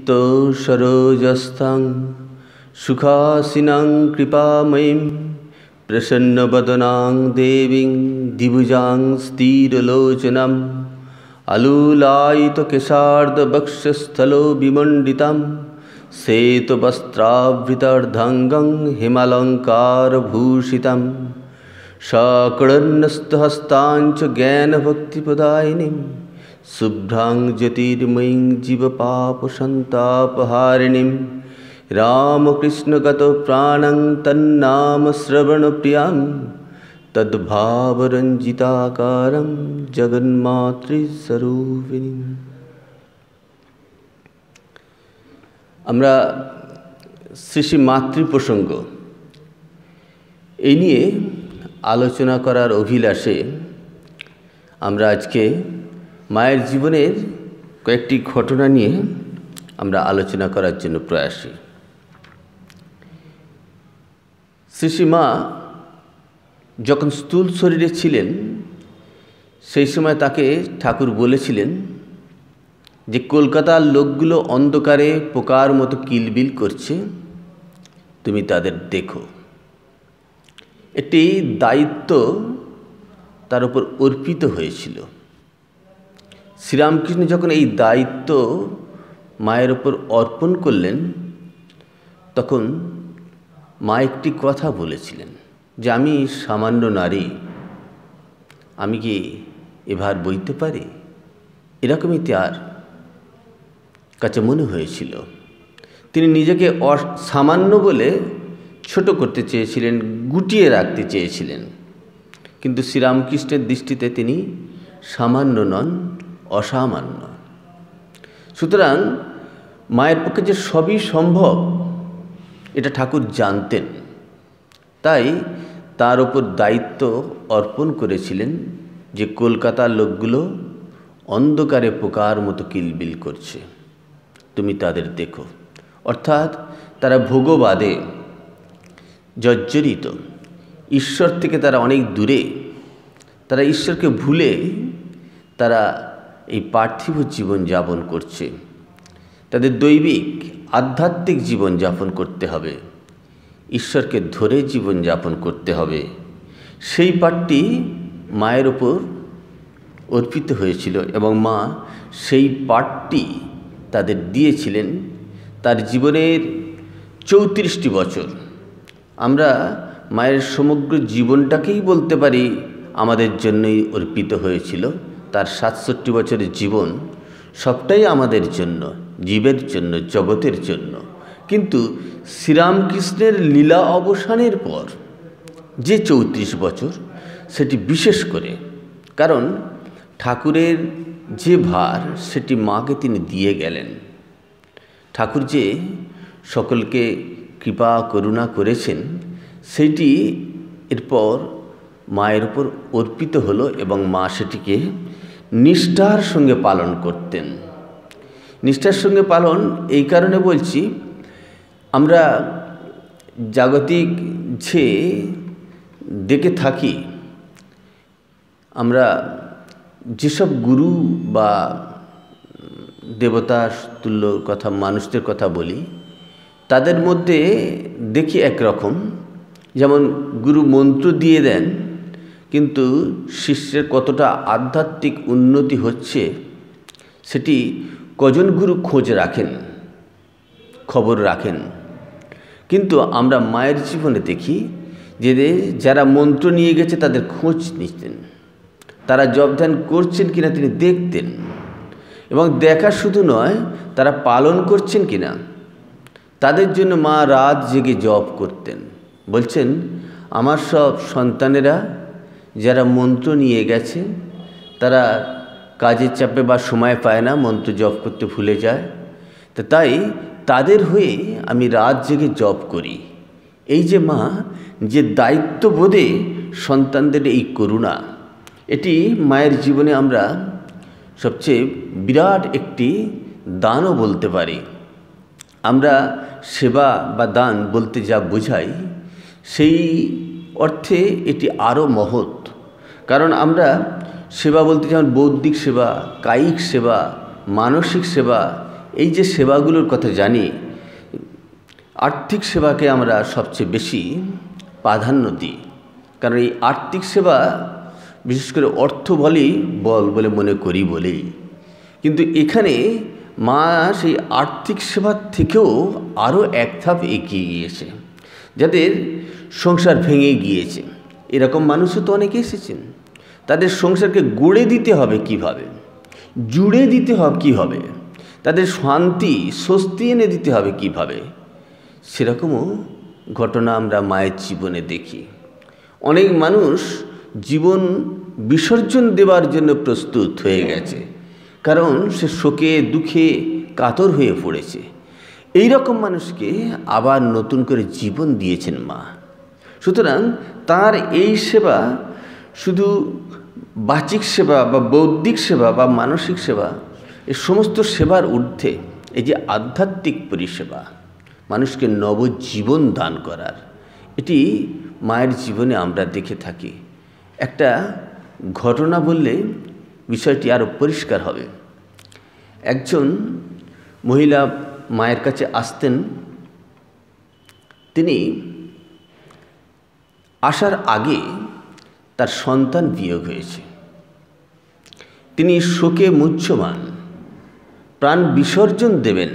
सिक्त सरोजस्थं सुखासिनां कृपामयीं प्रसन्नवदनां देवीं द्विभुजां स्थिरलोचनां आलूलायितकेशार्धवक्षस्थलो विमण्डितं श्वेतवस्त्रावृतार्धाङ्गं हिमालङ्कारभूषितं सकळन्नस्तहस्ताञ्च ज्ञानभक्तिप्रदायिनीं शुभ्रां ज्योतिर्मयीं जीवपापसन्तापहारिणीं रामकृष्णगतप्राणं तन्नामश्रवणप्रियां तद्भावरञ्जिताकारं जगन्मातृस्वरूपिणीम्। আমরা শ্রী শ্রী মাতৃপ্রসঙ্গ এই নিয়ে আলোচনা করার অভিলাষে আমরা আজকে মায়ের জীবনের কয়েকটি ঘটনা নিয়ে আমরা আলোচনা করার জন্য প্রয়াসী। শ্রী শ্রী মা যখন স্থূল শরীরে ছিলেন সেই সময় তাকে ঠাকুর বলেছিলেন যে কলকাতার লোকগুলো অন্ধকারে পোকার মতো কিলবিল করছে, তুমি তাদের দেখো। একটি দায়িত্ব তার উপর অর্পিত হয়েছিল। শ্রীরামকৃষ্ণ যখন এই দায়িত্ব মায়ের উপর অর্পণ করলেন তখন মা একটি কথা বলেছিলেন যে আমি সামান্য নারী, আমি কি এভার বইতে পারি? এরকমই তার কাছে মনে হয়েছিল। তিনি নিজেকে সামান্য বলে ছোট করতে চেয়েছিলেন, গুটিয়ে রাখতে চেয়েছিলেন, কিন্তু শ্রীরামকৃষ্ণের দৃষ্টিতে তিনি সামান্য নন, অসামান্য। সুতরাং মায়ের পক্ষে যে সবই সম্ভব এটা ঠাকুর জানতেন, তাই তার ওপর দায়িত্ব অর্পণ করেছিলেন যে কলকাতার লোকগুলো অন্ধকারে পোকার মতো কিলবিল করছে, তুমি তাদের দেখো। অর্থাৎ তারা ভোগবাদে জর্জরিত, ঈশ্বর থেকে তারা অনেক দূরে, তারা ঈশ্বরকে ভুলে তারা এই পার্থিব জীবন যাপন করছে। তাদের দৈবিক আধ্যাত্মিক জীবন যাপন করতে হবে, ঈশ্বরকে ধরে জীবন যাপন করতে হবে। সেই পাঠটি মায়ের ওপর অর্পিত হয়েছিল এবং মা সেই পাঠটি তাদের দিয়েছিলেন তার জীবনের 34টি বছর। আমরা মায়ের সমগ্র জীবনটাকেই বলতে পারি আমাদের জন্যই অর্পিত হয়েছিল। তার 67 বছরের জীবন সবটাই আমাদের জন্য, জীবের জন্য, জগতের জন্য। কিন্তু শ্রীরামকৃষ্ণের লীলা অবসানের পর যে 34 বছর সেটি বিশেষ করে, কারণ ঠাকুরের যে ভার সেটি মাকে তিনি দিয়ে গেলেন। ঠাকুর যে সকলকে কৃপা করুণা করেছেন সেটি এরপর মায়ের উপর অর্পিত হলো এবং মা সেটিকে নিষ্ঠার সঙ্গে পালন করতেন। নিষ্ঠার সঙ্গে পালন এই কারণে বলছি, আমরা জাগতিক যে দেখে থাকি, আমরা যেসব গুরু বা দেবতা তুল্য কথা মানুষদের কথা বলি, তাদের মধ্যে দেখি একরকম, যেমন গুরু মন্ত্র দিয়ে দেন, কিন্তু শিষ্যের কতটা আধ্যাত্মিক উন্নতি হচ্ছে সেটি কজন গুরু খোঁজ রাখেন, খবর রাখেন। কিন্তু আমরা মায়ের জীবনে দেখি যে যারা মন্ত্র নিয়ে গেছে তাদের খোঁজ নিতেন, তারা জপ ধ্যান করছেন কিনা তিনি দেখতেন, এবং দেখা শুধু নয়, তারা পালন করছেন কিনা তাদের জন্য মা রাত জেগে জপ করতেন। বলছেন, আমার সব সন্তানেরা যারা মন্ত্র নিয়ে গেছে তারা কাজের চাপে বা সময় পায় না, মন্ত্র জপ করতে ভুলে যায়, তাই তাদের হয়ে আমি রাত জেগে জপ করি। এই যে মা যে দায়িত্ববোধে সন্তানদের এই করুণা, এটি মায়ের জীবনে আমরা সবচেয়ে বিরাট একটি দানও বলতে পারি। আমরা সেবা বা দান বলতে যা বোঝাই সেই অর্থে এটি আরও মহৎ। কারণ আমরা সেবা বলতে যেমন বৌদ্ধিক সেবা, কায়িক সেবা, মানসিক সেবা এই যে সেবাগুলোর কথা জানি, আর্থিক সেবাকে আমরা সবচেয়ে বেশি প্রাধান্য দিই, কারণ এই আর্থিক সেবা বিশেষ করে অর্থ বলে মনে করি বলেই। কিন্তু এখানে মা সেই আর্থিক সেবার থেকেও আরও এক ধাপ এগিয়ে গিয়েছে। যাদের সংসার ভেঙে গিয়েছে, এরকম মানুষও তো অনেকে এসেছেন। তাদের সংসারকে গড়ে দিতে হবে কিভাবে, জুড়ে দিতে হবে কীভাবে, তাদের শান্তি স্বস্তি এনে দিতে হবে কিভাবে, সেরকমও ঘটনা আমরা মায়ের জীবনে দেখি। অনেক মানুষ জীবন বিসর্জন দেওয়ার জন্য প্রস্তুত হয়ে গেছে, কারণ সে শোকে দুঃখে কাতর হয়ে পড়েছে। এই রকম মানুষকে আবার নতুন করে জীবন দিয়েছেন মা। সুতরাং তার এই সেবা শুধু বাচিক সেবা বা বৌদ্ধিক সেবা বা মানসিক সেবা, এই সমস্ত সেবার ঊর্ধ্বে এই যে আধ্যাত্মিক পরিষেবা, মানুষকে নবজীবন দান করার, এটি মায়ের জীবনে আমরা দেখে থাকি। একটা ঘটনা বললে বিষয়টি আরও পরিষ্কার হবে। একজন মহিলা মায়ের কাছে আসতেন। তিনি আসার আগে তার সন্তান বিয়োগ হয়েছে। তিনি শোকে মুহ্যমান, প্রাণ বিসর্জন দেবেন,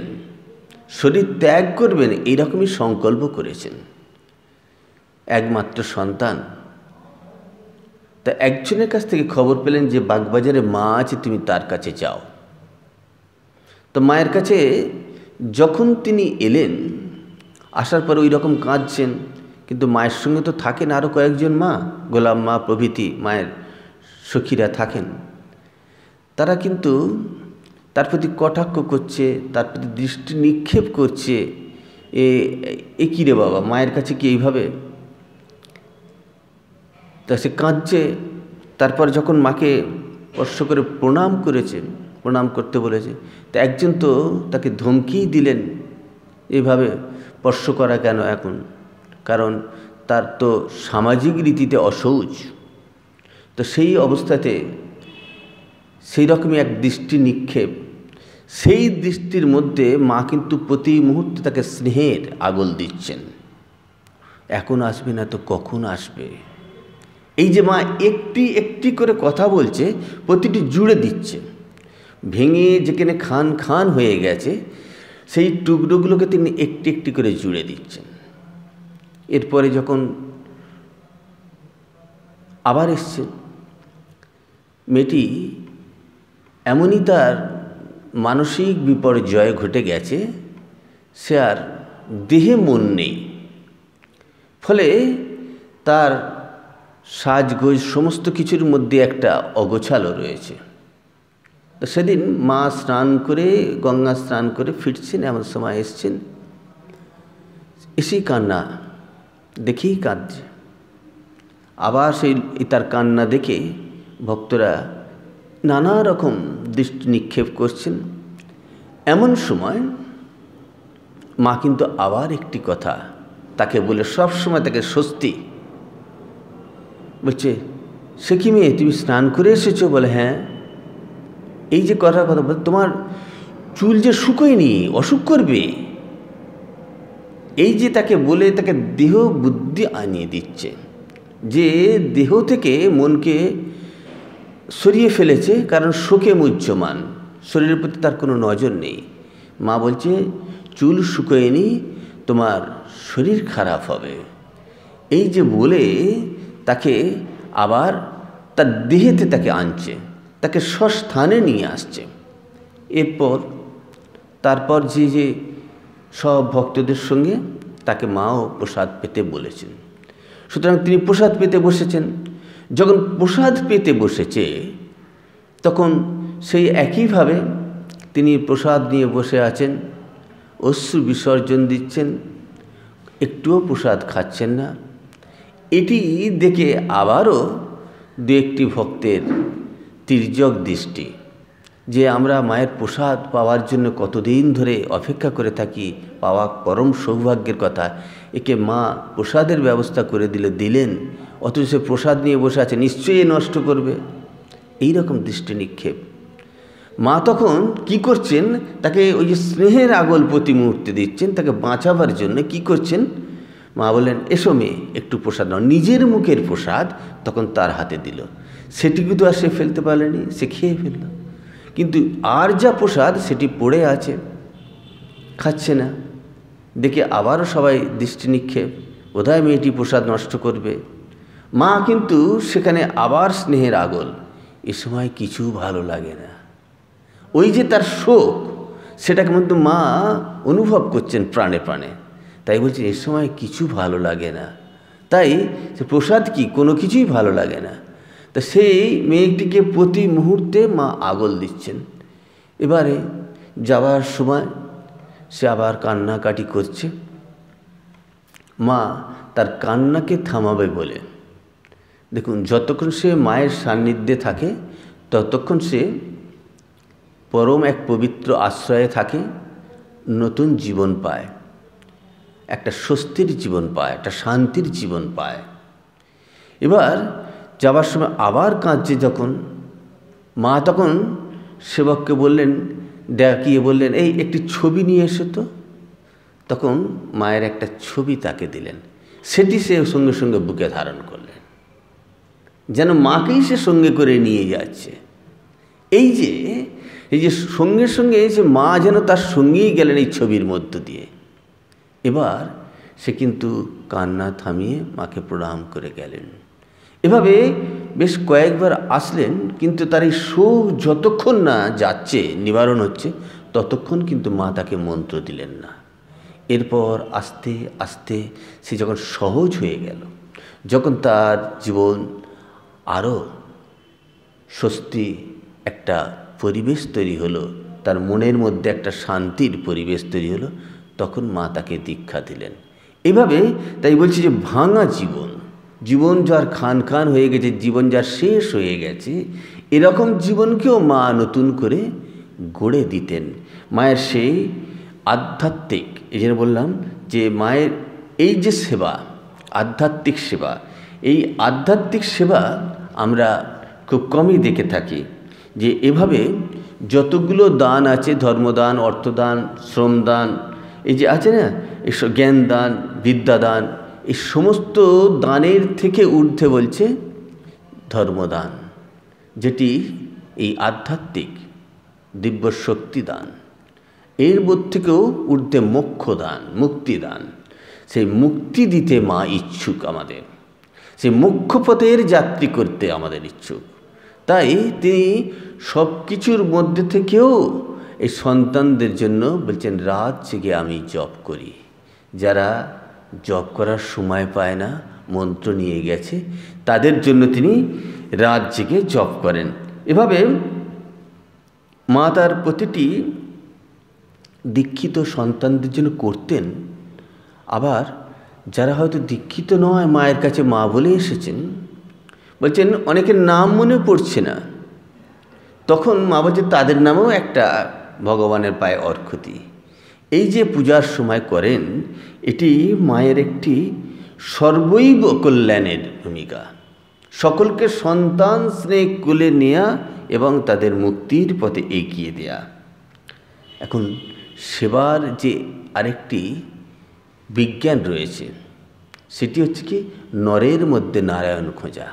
শরীর ত্যাগ করবেন, এইরকমই সংকল্প করেছেন। একমাত্র সন্তান। তা একজনের কাছ থেকে খবর পেলেন যে বাগবাজারে মা আছে, তুমি তার কাছে যাও। তো মায়ের কাছে যখন তিনি এলেন, আসার পর ওই রকম কাঁদছেন, কিন্তু মায়ের সঙ্গে তো থাকেন আরও কয়েকজন মা, গোলাম মা প্রভৃতি মায়ের সখীরা থাকেন। তারা কিন্তু তার প্রতি কটাক্ষ করছে, তার প্রতি দৃষ্টি নিক্ষেপ করছে, এ কী রে বাবা, মায়ের কাছে কি এইভাবে? তা সে কাঁদছে। তারপর যখন মাকে স্পর্শ করে প্রণাম করতে বলেছে, তা একজন তো তাকে ধমকিই দিলেন, এইভাবে স্পর্শ করা কেন এখন, কারণ তার তো সামাজিক রীতিতে অসৌচ। তো সেই অবস্থাতে সেই রকমই এক দৃষ্টি নিক্ষেপ, সেই দৃষ্টির মধ্যে মা কিন্তু প্রতি মুহূর্তে তাকে স্নেহের আগল দিচ্ছেন। এখন আসবে না তো কখন আসবে? এই যে মা একটি একটি করে কথা বলছে, প্রতিটি জুড়ে দিচ্ছে। ভেঙে যেখানে খান খান হয়ে গেছে, সেই টুকরোগুলোকে তিনি একটি একটি করে জুড়ে দিচ্ছেন। এরপরে যখন আবার এসছেন, মেয়েটি এমনই তার মানসিক বিপর্যয় ঘটে গেছে, সে আর দেহে মন নেই। ফলে তার সাজগোজ সমস্ত কিছুর মধ্যে একটা অগোছালো রয়েছে। তো সেদিন মা স্নান করে, গঙ্গা স্নান করে ফিরছেন, এমন সময় এসছেন, এসেই কান্না দেখেই কাঁদছে। আবার সেই তার কান্না দেখে ভক্তরা নানা রকম দৃষ্টি নিক্ষেপ করছেন। এমন সময় মা কিন্তু আবার একটি কথা তাকে বলে, সব সময় তাকে স্বস্তি বলছে, সে কি মেয়ে, তুমি স্নান করে এসেছো? বলে হ্যাঁ। এই যে কথা বলে, তোমার চুল যে শুকোয়নি, অসুখ করবে। এই যে তাকে বলে তাকে দেহ বুদ্ধি আনিয়ে দিচ্ছে, যে দেহ থেকে মনকে সরিয়ে ফেলেছে, কারণ শোকে মুহ্যমান, শরীরের প্রতি তার কোনো নজর নেই। মা বলছে, চুল শুকোয়নি, তোমার শরীর খারাপ হবে। এই যে বলে তাকে আবার তার দেহেতে তাকে আনছে, তাকে স্বস্থানে নিয়ে আসছে। তারপর যে সব ভক্তদের সঙ্গে তাকে মাও প্রসাদ পেতে বলেছেন। সুতরাং তিনি প্রসাদ পেতে বসেছেন। যখন প্রসাদ পেতে বসেছে, তখন সেই একইভাবে তিনি প্রসাদ নিয়ে বসে আছেন, অশ্রু বিসর্জন দিচ্ছেন, একটুও প্রসাদ খাচ্ছেন না। এটি দেখে আবারও দু একটি ভক্তের তির্যক দৃষ্টি, যে আমরা মায়ের প্রসাদ পাওয়ার জন্য কতদিন ধরে অপেক্ষা করে থাকি, পাওয়া পরম সৌভাগ্যের কথা, একে মা প্রসাদের ব্যবস্থা করে দিলেন, অথচ সে প্রসাদ নিয়ে বসে আছে, নিশ্চয়ই নষ্ট করবে। এই রকম দৃষ্টি নিক্ষেপ। মা তখন কি করছেন, তাকে ওই যে স্নেহের আগল প্রতি মুহূর্তে দিচ্ছেন, তাকে বাঁচাবার জন্য কি করছেন। মা বললেন, এসো মেয়ে, একটু প্রসাদ নাও। নিজের মুখের প্রসাদ তখন তার হাতে দিল। সেটিকে তো আর সে ফেলতে পারেনি, সে খেয়ে ফেলল। কিন্তু আর যা প্রসাদ সেটি পড়ে আছে, খাচ্ছে না। দেখে আবারও সবাই দৃষ্টি নিক্ষেপ, বোধহয় মেয়েটি প্রসাদ নষ্ট করবে। মা কিন্তু সেখানে আবার স্নেহের আগল। এ সময় কিছু ভালো লাগে না। ওই যে তার শোক, সেটাকে কিন্তু মা অনুভব করছেন প্রাণে প্রাণে। তাই বলছে, এ সময় কিছু ভালো লাগে না। তাই সে প্রসাদ কি, কোনো কিছুই ভালো লাগে না। তা সেই মেয়েটিকে প্রতি মুহূর্তে মা আগল দিচ্ছেন। এবারে যাওয়ার সময় সে আবার কান্নাকাটি করছে। মা তার কান্নাকে থামাবে বলে, দেখুন, যতক্ষণ সে মায়ের সান্নিধ্যে থাকে ততক্ষণ সে পরম এক পবিত্র আশ্রয়ে থাকে, নতুন জীবন পায়, একটা স্বস্তির জীবন পায়, একটা শান্তির জীবন পায়। এবার যাবার সময় আবার কাঁদছে যখন, মা তখন সেবককে বললেন, ডাকিয়ে বললেন, এই একটি ছবি নিয়ে এসো তো। তখন মায়ের একটা ছবি তাকে দিলেন। সেটি সে সঙ্গে সঙ্গে বুকে ধারণ করলেন, যেন মাকেই সে সঙ্গে করে নিয়ে যাচ্ছে। এই যে সঙ্গে সঙ্গে যে মা যেন তার সঙ্গেই গেলেন এই ছবির মধ্য দিয়ে। এবার সে কিন্তু কান্না থামিয়ে মাকে প্রণাম করে গেলেন। এভাবে বেশ কয়েকবার আসলেন, কিন্তু তার এই শোক যতক্ষণ না যাচ্ছে, নিবারণ হচ্ছে, ততক্ষণ কিন্তু মা তাকে মন্ত্র দিলেন না। এরপর আস্তে আস্তে সে যখন সহজ হয়ে গেল, যখন তার জীবন আরও স্বস্তি একটা পরিবেশ তৈরি হলো, তার মনের মধ্যে একটা শান্তির পরিবেশ তৈরি হলো, তখন মা তাকে দীক্ষা দিলেন। এভাবে তাই বলছি যে ভাঙা জীবন যার খান খান হয়ে গেছে, জীবন যার শেষ হয়ে গেছে, এরকম জীবনকেও মা নতুন করে গড়ে দিতেন। মায়ের সেই আধ্যাত্মিক, এই জন্য বললাম যে মায়ের এই যে সেবা, আধ্যাত্মিক সেবা, এই আধ্যাত্মিক সেবা আমরা খুব কমই দেখে থাকি। যে এভাবে যতগুলো দান আছে, ধর্মদান, অর্থদান, শ্রমদান, এই যে আছে না, এই জ্ঞান দান, বিদ্যাদান, এই সমস্ত দানের থেকে ঊর্ধ্বে বলছে ধর্মদান, যেটি এই আধ্যাত্মিক দিব্য শক্তি দান। এর মধ্যে থেকেও ঊর্ধ্বে মোক্ষদান, মুক্তিদান। সেই মুক্তি দিতে মা ইচ্ছুক আমাদের, সেই মোক্ষপথের যাত্রী করতে আমাদের ইচ্ছুক। তাই তিনি সব কিছুর মধ্যে থেকেও এই সন্তানদের জন্য বলছেন, রাত জেগে আমি জপ করি। যারা জপ করার সময় পায় না, মন্ত্র নিয়ে গেছে, তাদের জন্য তিনি রাত জেগে জপ করেন। এভাবে মা তার প্রতিটি দীক্ষিত সন্তানদের জন্য করতেন। আবার যারা হয়তো দীক্ষিত নয়, মায়ের কাছে মা বলে এসেছেন, বলছেন অনেকের নাম মনে পড়ছে না, তখন মা বলছে তাদের নামেও একটা ভগবানের পায়ে অর্ঘ্য। এই যে পূজার সময় করেন, এটি মায়ের একটি সর্বৈব কল্যাণের ভূমিকা। সকলকে সন্তান স্নেহ কোলে নেয়া এবং তাদের মুক্তির পথে এগিয়ে দেয়া। এখন সেবার যে আরেকটি বিজ্ঞান রয়েছে, সেটি হচ্ছে কি, নরের মধ্যে নারায়ণ খোঁজা,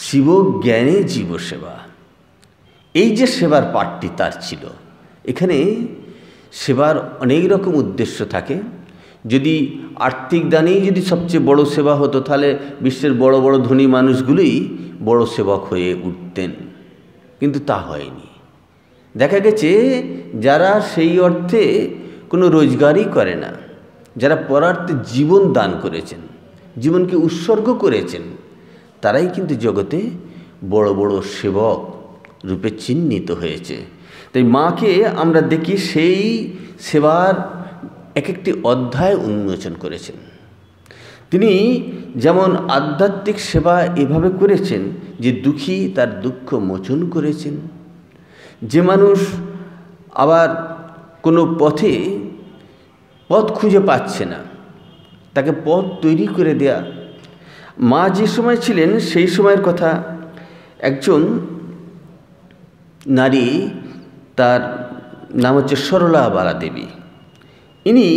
শিব জ্ঞানে জীব সেবা। এই যে সেবার পাঠটি তার ছিল। এখানে সেবার অনেক রকম উদ্দেশ্য থাকে। যদি আর্থিক দানেই যদি সবচেয়ে বড় সেবা হতো, তাহলে বিশ্বের বড় বড় ধনী মানুষগুলোই বড় সেবক হয়ে উঠতেন, কিন্তু তা হয়নি। দেখা গেছে যারা সেই অর্থে কোনো রোজগারই করে না, যারা পরার্থে জীবন দান করেছেন, জীবনকে উৎসর্গ করেছেন, তারাই কিন্তু জগতে বড় বড় সেবক রূপে চিহ্নিত হয়েছে। তাই মাকে আমরা দেখি সেই সেবার এক একটি অধ্যায় উন্মোচন করেছেন। তিনি যেমন আধ্যাত্মিক সেবা এভাবে করেছেন যে দুঃখী তার দুঃখ মোচন করেছেন, যে মানুষ আবার কোনো পথ খুঁজে পাচ্ছে না, তাকে পথ তৈরি করে দেয়া। মা যে সময় ছিলেন সেই সময়ের কথা একজন নারী, তার নাম হচ্ছে সরলাবালা দেবী। ইনি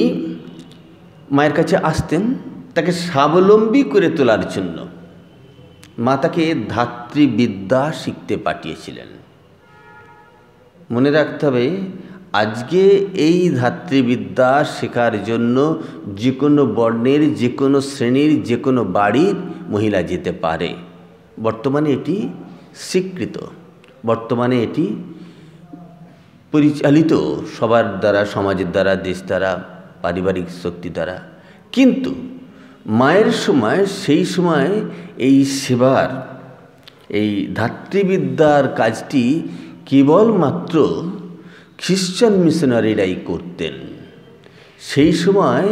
মায়ের কাছে আসতেন তাকে স্বাবলম্বী করে তোলার জন্য। মা তাকে ধাত্রীবিদ্যা শিখতে পাঠিয়েছিলেন। মনে রাখতে হবে, আজকে এই ধাত্রীবিদ্যা শেখার জন্য যে কোনো বর্ণের, যে কোনো শ্রেণীর, যে কোনো বাড়ির মহিলা যেতে পারে। বর্তমানে এটি স্বীকৃত, বর্তমানে এটি পরিচালিত সবার দ্বারা, সমাজের দ্বারা, দেশ দ্বারা, পারিবারিক শক্তি দ্বারা। কিন্তু মায়ের সময়, সেই সময় এই সেবার, এই ধাত্রীবিদ্যার কাজটি কেবলমাত্র খ্রিশ্চান মিশনারিরাই করতেন। সেই সময়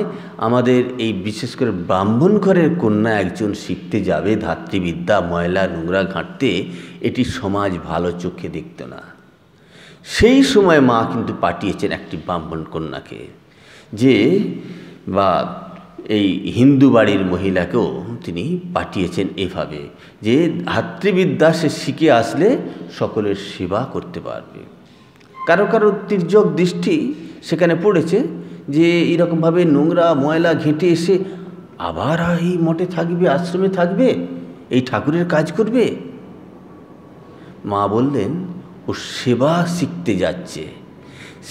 আমাদের এই বিশেষ করে ব্রাহ্মণ ঘরের কন্যা একজন শিখতে যাবে ধাত্রীবিদ্যা, ময়লা নোংরা ঘাঁটতে, এটি সমাজ ভালো চোখে দেখত না। সেই সময় মা কিন্তু পাঠিয়েছেন একটি ব্রাহ্মণ কন্যাকে, যে বা এই হিন্দু বাড়ির মহিলাকেও তিনি পাঠিয়েছেন এভাবে, যে ধাত্রীবিদ্যা সে শিখে আসলে সকলের সেবা করতে পারবে। কারো কারো তির্যক দৃষ্টি সেখানে পড়েছে যে এরকমভাবে নোংরা ময়লা ঘেঁটে এসে আবার এই মঠে থাকবে, আশ্রমে থাকবে, এই ঠাকুরের কাজ করবে। মা বললেন ও সেবা শিখতে যাচ্ছে,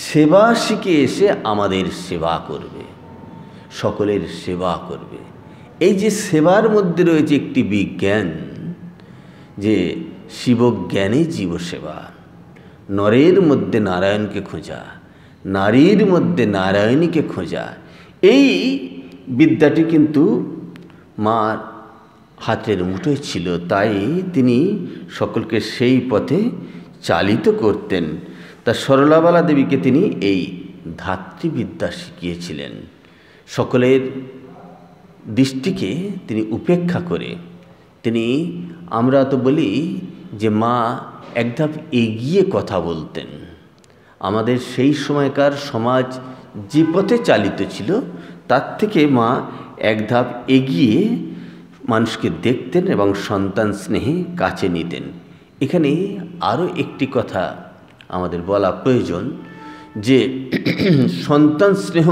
সেবা শিখে এসে আমাদের সেবা করবে, সকলের সেবা করবে। এই যে সেবার মধ্যে রয়েছে একটি বিজ্ঞান, যে শিবজ্ঞানে জীবসেবা, নরের মধ্যে নারায়ণকে খোঁজা, নারীর মধ্যে নারায়ণীকে খোঁজা। এই বিদ্যাটি কিন্তু মার হাতের মুঠোয় ছিল, তাই তিনি সকলকে সেই পথে চালিত করতেন। তা সরলাবালা দেবীকে তিনি এই ধাত্রীবিদ্যা শিখিয়েছিলেন। সকলের দৃষ্টিকে তিনি উপেক্ষা করে, তিনি, আমরা তো বলি যে মা এক ধাপ এগিয়ে কথা বলতেন। আমাদের সেই সময়কার সমাজ যে পথে চালিত ছিল তার থেকে মা এক ধাপ এগিয়ে মানুষকে দেখতেন এবং সন্তান স্নেহে কাছে নিতেন। এখানে আরও একটি কথা আমাদের বলা প্রয়োজন, যে সন্তান স্নেহ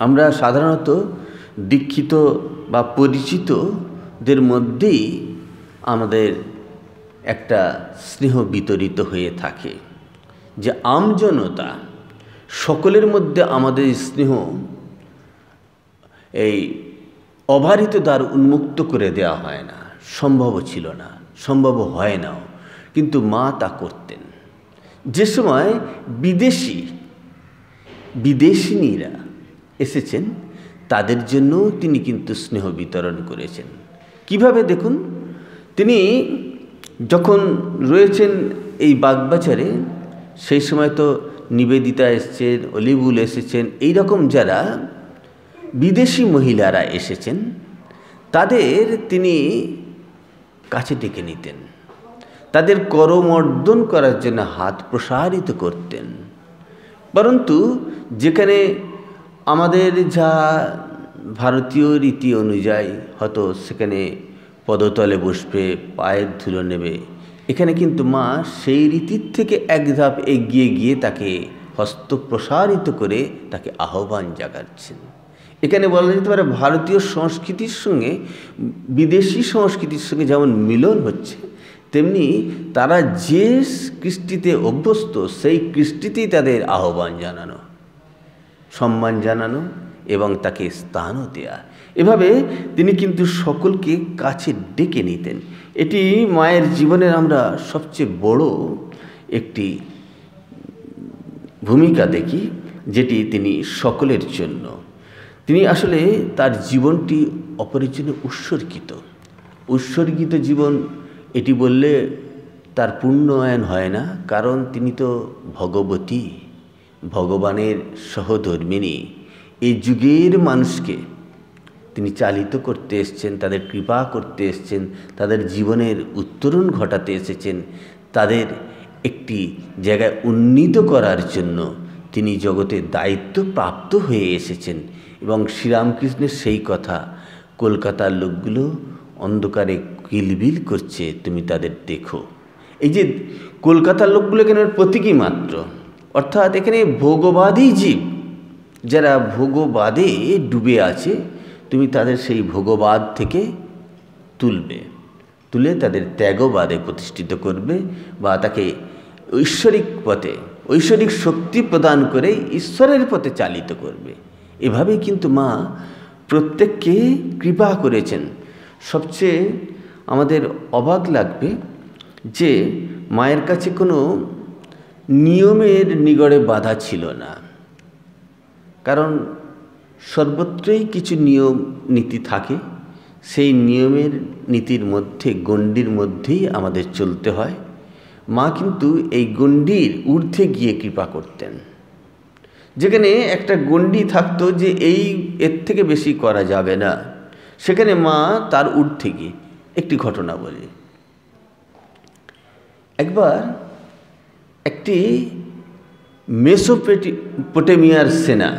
আমরা সাধারণত দীক্ষিত বা পরিচিতদের মধ্যেই আমাদের একটা স্নেহ বিতরিত হয়ে থাকে, যে আমজনতা সকলের মধ্যে আমাদের স্নেহ এই অবারিত দ্বার উন্মুক্ত করে দেওয়া হয় না, সম্ভব ছিল না, সম্ভব হয় না। কিন্তু মা তা করতেন। যে সময় বিদেশিনীরা এসেছেন তাদের জন্য তিনি কিন্তু স্নেহ বিতরণ করেছেন। কিভাবে দেখুন, তিনি যখন রয়েছেন এই বাগবাজারে, সেই সময় তো নিবেদিতা এসেছেন, অলিবুল এসেছেন, এই রকম যারা বিদেশি মহিলারা এসেছেন তাদের তিনি কাছে ডেকে নিতেন, তাদের করমর্দন করার জন্য হাত প্রসারিত করতেন। পরন্তু যেখানে আমাদের যা ভারতীয় রীতি অনুযায়ী হয়তো সেখানে পদতলে বসবে, পায়ের ধুলো নেবে, এখানে কিন্তু মা সেই রীতির থেকে এক ধাপ এগিয়ে গিয়ে তাকে হস্ত প্রসারিত করে তাকে আহ্বান জাগাচ্ছেন। এখানে বলা যেতে পারে ভারতীয় সংস্কৃতির সঙ্গে বিদেশি সংস্কৃতির সঙ্গে যেমন মিলন হচ্ছে, তেমনি তারা যে কৃষ্টিতে অভ্যস্ত সেই কৃষ্টিতেই তাদের আহ্বান জানানো, সম্মান জানানো এবং তাকে স্থানও দেয়া। এভাবে তিনি কিন্তু সকলকে কাছে ডেকে নিতেন। এটি মায়ের জীবনের আমরা সবচেয়ে বড় একটি ভূমিকা দেখি, যেটি তিনি সকলের জন্য, তিনি আসলে তার জীবনটি অপরের জন্য উৎসর্গিত জীবন। এটি বললে তার পূর্ণায়ন হয় না, কারণ তিনি তো ভগবতী, ভগবানের সহধর্মিণী। এই যুগের মানুষকে তিনি চালিত করতে এসেছেন, তাদের কৃপা করতে এসেছেন, তাদের জীবনের উত্তরণ ঘটাতে এসেছেন, তাদের একটি জায়গায় উন্নীত করার জন্য তিনি জগতে দায়িত্ব প্রাপ্ত হয়ে এসেছেন। এবং শ্রীরামকৃষ্ণের সেই কথা, কলকাতার লোকগুলো অন্ধকারে কিলবিল করছে, তুমি তাদের দেখো। এই যে কলকাতার লোকগুলো এখানে প্রতীকী মাত্র, অর্থাৎ এখানে ভোগবাদী জীব যারা ভোগবাদে ডুবে আছে, তুমি তাদের সেই ভোগবাদ থেকে তুলে তাদের ত্যাগবাদে প্রতিষ্ঠিত করবে, বা তাকে ঐশ্বরিক পথে ঐশ্বরিক শক্তি প্রদান করে ঈশ্বরের পথে চালিত করবে। এভাবেই কিন্তু মা প্রত্যেককে কৃপা করেছেন। সবচেয়ে আমাদের অবাক লাগবে যে মায়ের কাছে কোনো নিয়মের নিগড়ে বাধা ছিল না, কারণ সর্বত্রই কিছু নিয়ম নীতি থাকে, সেই নিয়মের নীতির মধ্যে গণ্ডির মধ্যেই আমাদের চলতে হয়। মা কিন্তু এই গণ্ডির ঊর্ধ্বে গিয়ে কৃপা করতেন। যেখানে একটা গণ্ডি থাকতো যে এর থেকে বেশি করা যাবে না, সেখানে মা তার ঊর্ধ্বে গিয়ে, একটি ঘটনা বলি। একবার একটি মেসোপটেমিয়ার সেনা,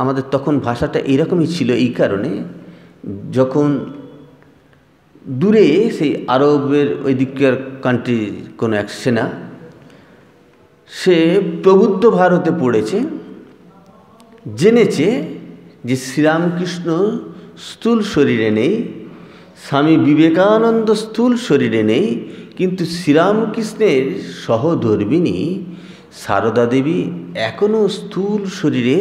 আমাদের তখন ভাষাটা এইরকমই ছিল এই কারণে, যখন দূরে সেই আরবের ওই দিকের কান্ট্রির কোনো এক সেনা, সে প্রবুদ্ধ ভারতে পড়েছে, জেনেছে যে শ্রীরামকৃষ্ণ স্থূল শরীরে নেই, স্বামী বিবেকানন্দ স্থূল শরীরে নেই, কিন্তু শ্রীরামকৃষ্ণের সহধর্মিণী সারদা দেবী এখনও স্থূল শরীরে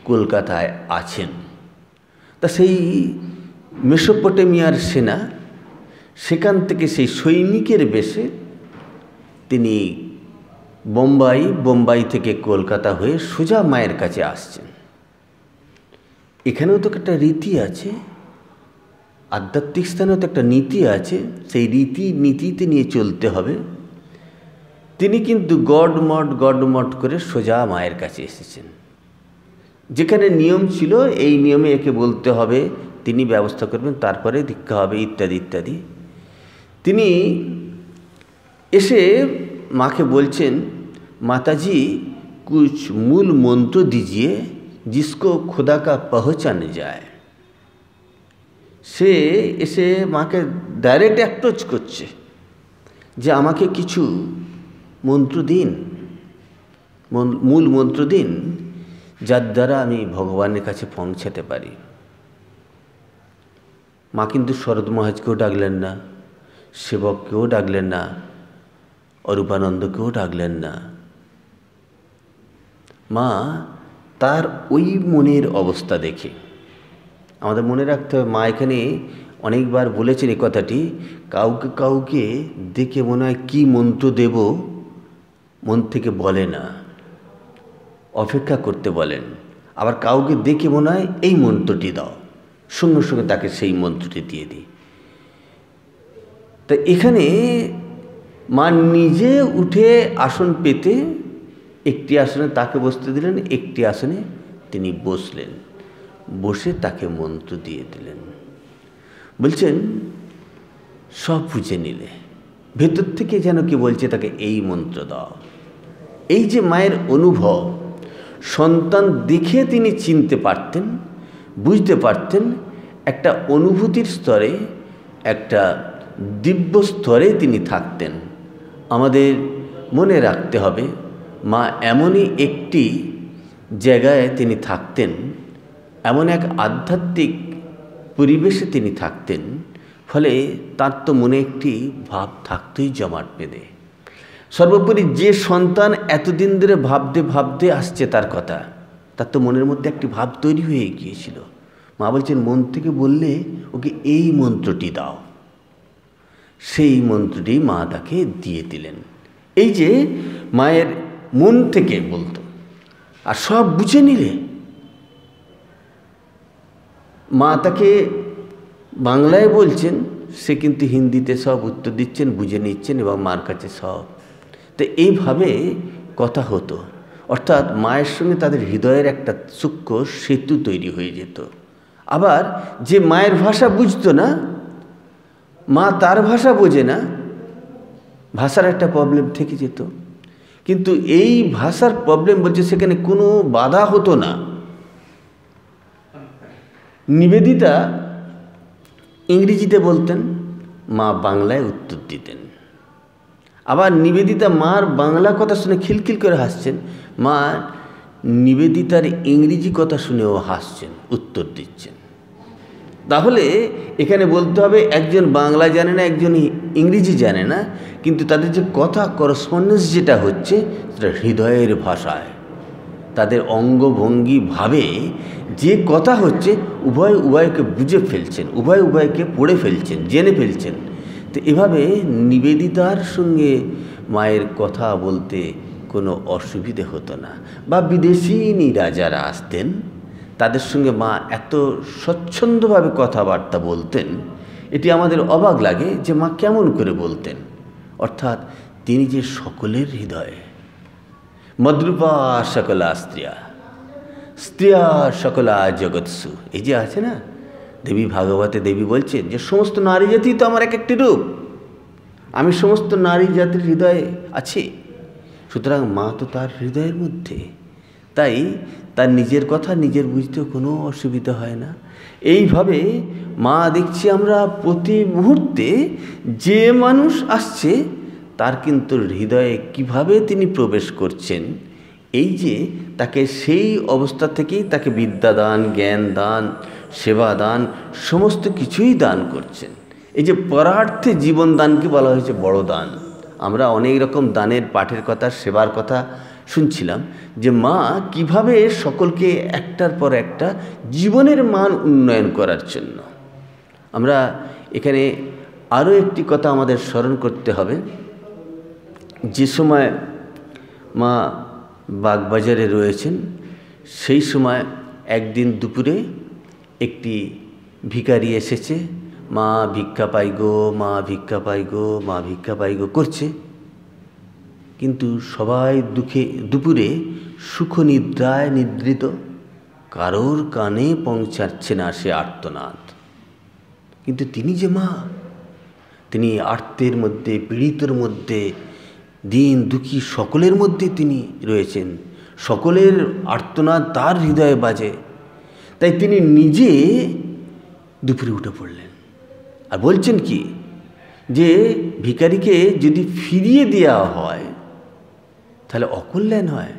কলকাতায় আছেন। তা সেই মেসোপটেমিয়ার সেনা সেখান থেকে সেই সৈনিকের বেশে তিনি বোম্বাই থেকে কলকাতা হয়ে সোজা মায়ের কাছে আসছেন। এখানেও তো একটা রীতি আছে, আধ্যাত্মিক স্থানেও তো একটা নীতি আছে, সেই নীতিতে নিয়ে চলতে হবে। তিনি কিন্তু গডমট করে সোজা মায়ের কাছে এসেছেন। যেখানে নিয়ম ছিল এই নিয়মে একে বলতে হবে, তিনি ব্যবস্থা করবেন, তারপরে দীক্ষা হবে, ইত্যাদি ইত্যাদি। তিনি এসে মাকে বলছেন, মাতাজি कुछ मूल मंत्र दीजिए जिसको खुदा का पहचान जाए। সে এসে মাকে ডাইরেক্ট অ্যাপ্রোচ করছে যে আমাকে কিছু মন্ত্র দিন, মূল মন্ত্র দিন, যার দ্বারা আমি ভগবানের কাছে পৌঁছাতে পারি। মা কিন্তু শরৎ মহারাজকেও ডাকলেন না, সেবককেও ডাকলেন না, অরূপানন্দকেও ডাকলেন না। মা তার ওই মনের অবস্থা দেখে, আমাদের মনে রাখতে হবে, মা এখানে অনেকবার বলেছেন এই কথাটি, কাউকে দেখে মনে হয় কী মন্ত্র দেব মন থেকে বলে না, অপেক্ষা করতে বলেন। আবার কাউকে দেখে মনে হয় এই মন্ত্রটি দাও, সঙ্গে সঙ্গে তাকে সেই মন্ত্রটি দিয়ে দিই। তা এখানে মা নিজে উঠে আসন পেতে একটি আসনে তাকে বসতে দিলেন, একটি আসনে তিনি বসলেন, বসে তাকে মন্ত্র দিয়ে দিলেন। বলছেন সব বুঝে নিলে, ভেতর থেকে যেন কি বলছে তাকে এই মন্ত্র দাও। এই যে মায়ের অনুভব, সন্তান দেখে তিনি চিনতে পারতেন, বুঝতে পারতেন, একটা অনুভূতির স্তরে, একটা দিব্য স্তরে তিনি থাকতেন। আমাদের মনে রাখতে হবে, মা এমনই একটি জায়গায় তিনি থাকতেন, এমন এক আধ্যাত্মিক পরিবেশে তিনি থাকতেন, ফলে তার তো মনে একটি ভাব থাকতোই জমাট বেঁধে। সর্বোপরি যে সন্তান এতদিন ধরে ভাবতে আসছে তার কথা, তার তো মনের মধ্যে একটি ভাব তৈরি হয়ে গিয়েছিল। মা বলছেন মন থেকে বললে ওকে এই মন্ত্রটি দাও। সেই মন্ত্রটি মা তাকে দিয়ে দিলেন। এই যে মায়ের মন থেকে বলতো, আর সব বুঝে নিলে। মা তাকে বাংলায় বলছেন, সে কিন্তু হিন্দিতে সব উত্তর দিচ্ছেন, বুঝে নিচ্ছেন, এবং মার কাছে সব। তো এইভাবে কথা হতো, অর্থাৎ মায়ের সঙ্গে তাদের হৃদয়ের একটা সূক্ষ্ম সেতু তৈরি হয়ে যেত। আবার যে মায়ের ভাষা বুঝতো না, মা তার ভাষা বোঝে না, ভাষার একটা প্রবলেম থেকে যেত। কিন্তু এই ভাষার প্রবলেম বলছে সেখানে কোনো বাধা হতো না। নিবেদিতা ইংরেজিতে বলতেন, মা বাংলায় উত্তর দিতেন। আবার নিবেদিতা মার বাংলা কথা শুনে খিলখিল করে হাসছেন, মা নিবেদিতার ইংরেজি কথা শুনেও হাসছেন, উত্তর দিচ্ছেন। তাহলে এখানে বলতে হবে একজন বাংলা জানে না, একজন ইংরেজি জানে না, কিন্তু তাদের যে কথা করসপন্ডেন্স যেটা হচ্ছে সেটা হৃদয়ের ভাষায়, তাদের অঙ্গভঙ্গি ভাবে যে কথা হচ্ছে উভয় উভয়কে বুঝে ফেলছেন, উভয় উভয়কে পড়ে ফেলছেন, জেনে ফেলছেন। তো এভাবে নিবেদিতার সঙ্গে মায়ের কথা বলতে কোনো অসুবিধে হতো না। বা বিদেশিনীরা যারা আসতেন তাদের সঙ্গে মা এত স্বচ্ছন্দভাবে কথাবার্তা বলতেন, এটি আমাদের অবাক লাগে যে মা কেমন করে বলতেন। অর্থাৎ তিনি যে সকলের হৃদয়ে, মদ্রূপা সকলা স্ত্রিয়া, স্ত্রিয়া সকলা জগৎসু, এই যে আছে না দেবী ভাগবতে, দেবী বলছেন যে সমস্ত নারী জাতি তো আমার এক একটি রূপ, আমি সমস্ত নারী জাতির হৃদয়ে আছি। সুতরাং মা তো তার হৃদয়ের মধ্যে, তাই তার নিজের কথা নিজের বুঝতেও কোনো অসুবিধা হয় না। এইভাবে মা দেখছি আমরা প্রতি মুহূর্তে যে মানুষ আসছে তার কিন্তু হৃদয়ে কিভাবে তিনি প্রবেশ করছেন, এই যে তাকে সেই অবস্থা থেকেই তাকে বিদ্যা দান, জ্ঞান দান, সেবা দান, সমস্ত কিছুই দান করছেন। এই যে পরার্থে জীবন দানকে বলা হয়েছে বড় দান। আমরা অনেক রকম দানের পাঠের কথা, সেবার কথা শুনছিলাম, যে মা কিভাবে সকলকে একটার পর একটা জীবনের মান উন্নয়ন করার জন্য। আমরা এখানে আরও একটি কথা আমাদের স্মরণ করতে হবে। যে সময় মা বাগবাজারে রয়েছেন সেই সময় একদিন দুপুরে একটি ভিখারি এসেছে, মা ভিক্ষা পাই গো, মা ভিক্ষা পাই গো, মা ভিক্ষা পাই গো করছে। কিন্তু সবাই দুপুরে সুখনিদ্রায় নিদ্রিত, কারোর কানে পৌঁছাচ্ছে না সে আর্তনাদ। কিন্তু তিনি যে মা, তিনি আর্তের মধ্যে, পীড়িতের মধ্যে, দিন দুঃখী সকলের মধ্যে তিনি রয়েছেন, সকলের আর্তনাদ তার হৃদয়ে বাজে। তাই তিনি নিজে দুপুরে উঠে পড়লেন আর বলছেন কি, যে ভিখারিকে যদি ফিরিয়ে দেওয়া হয় তাহলে অকল্যাণ হয়,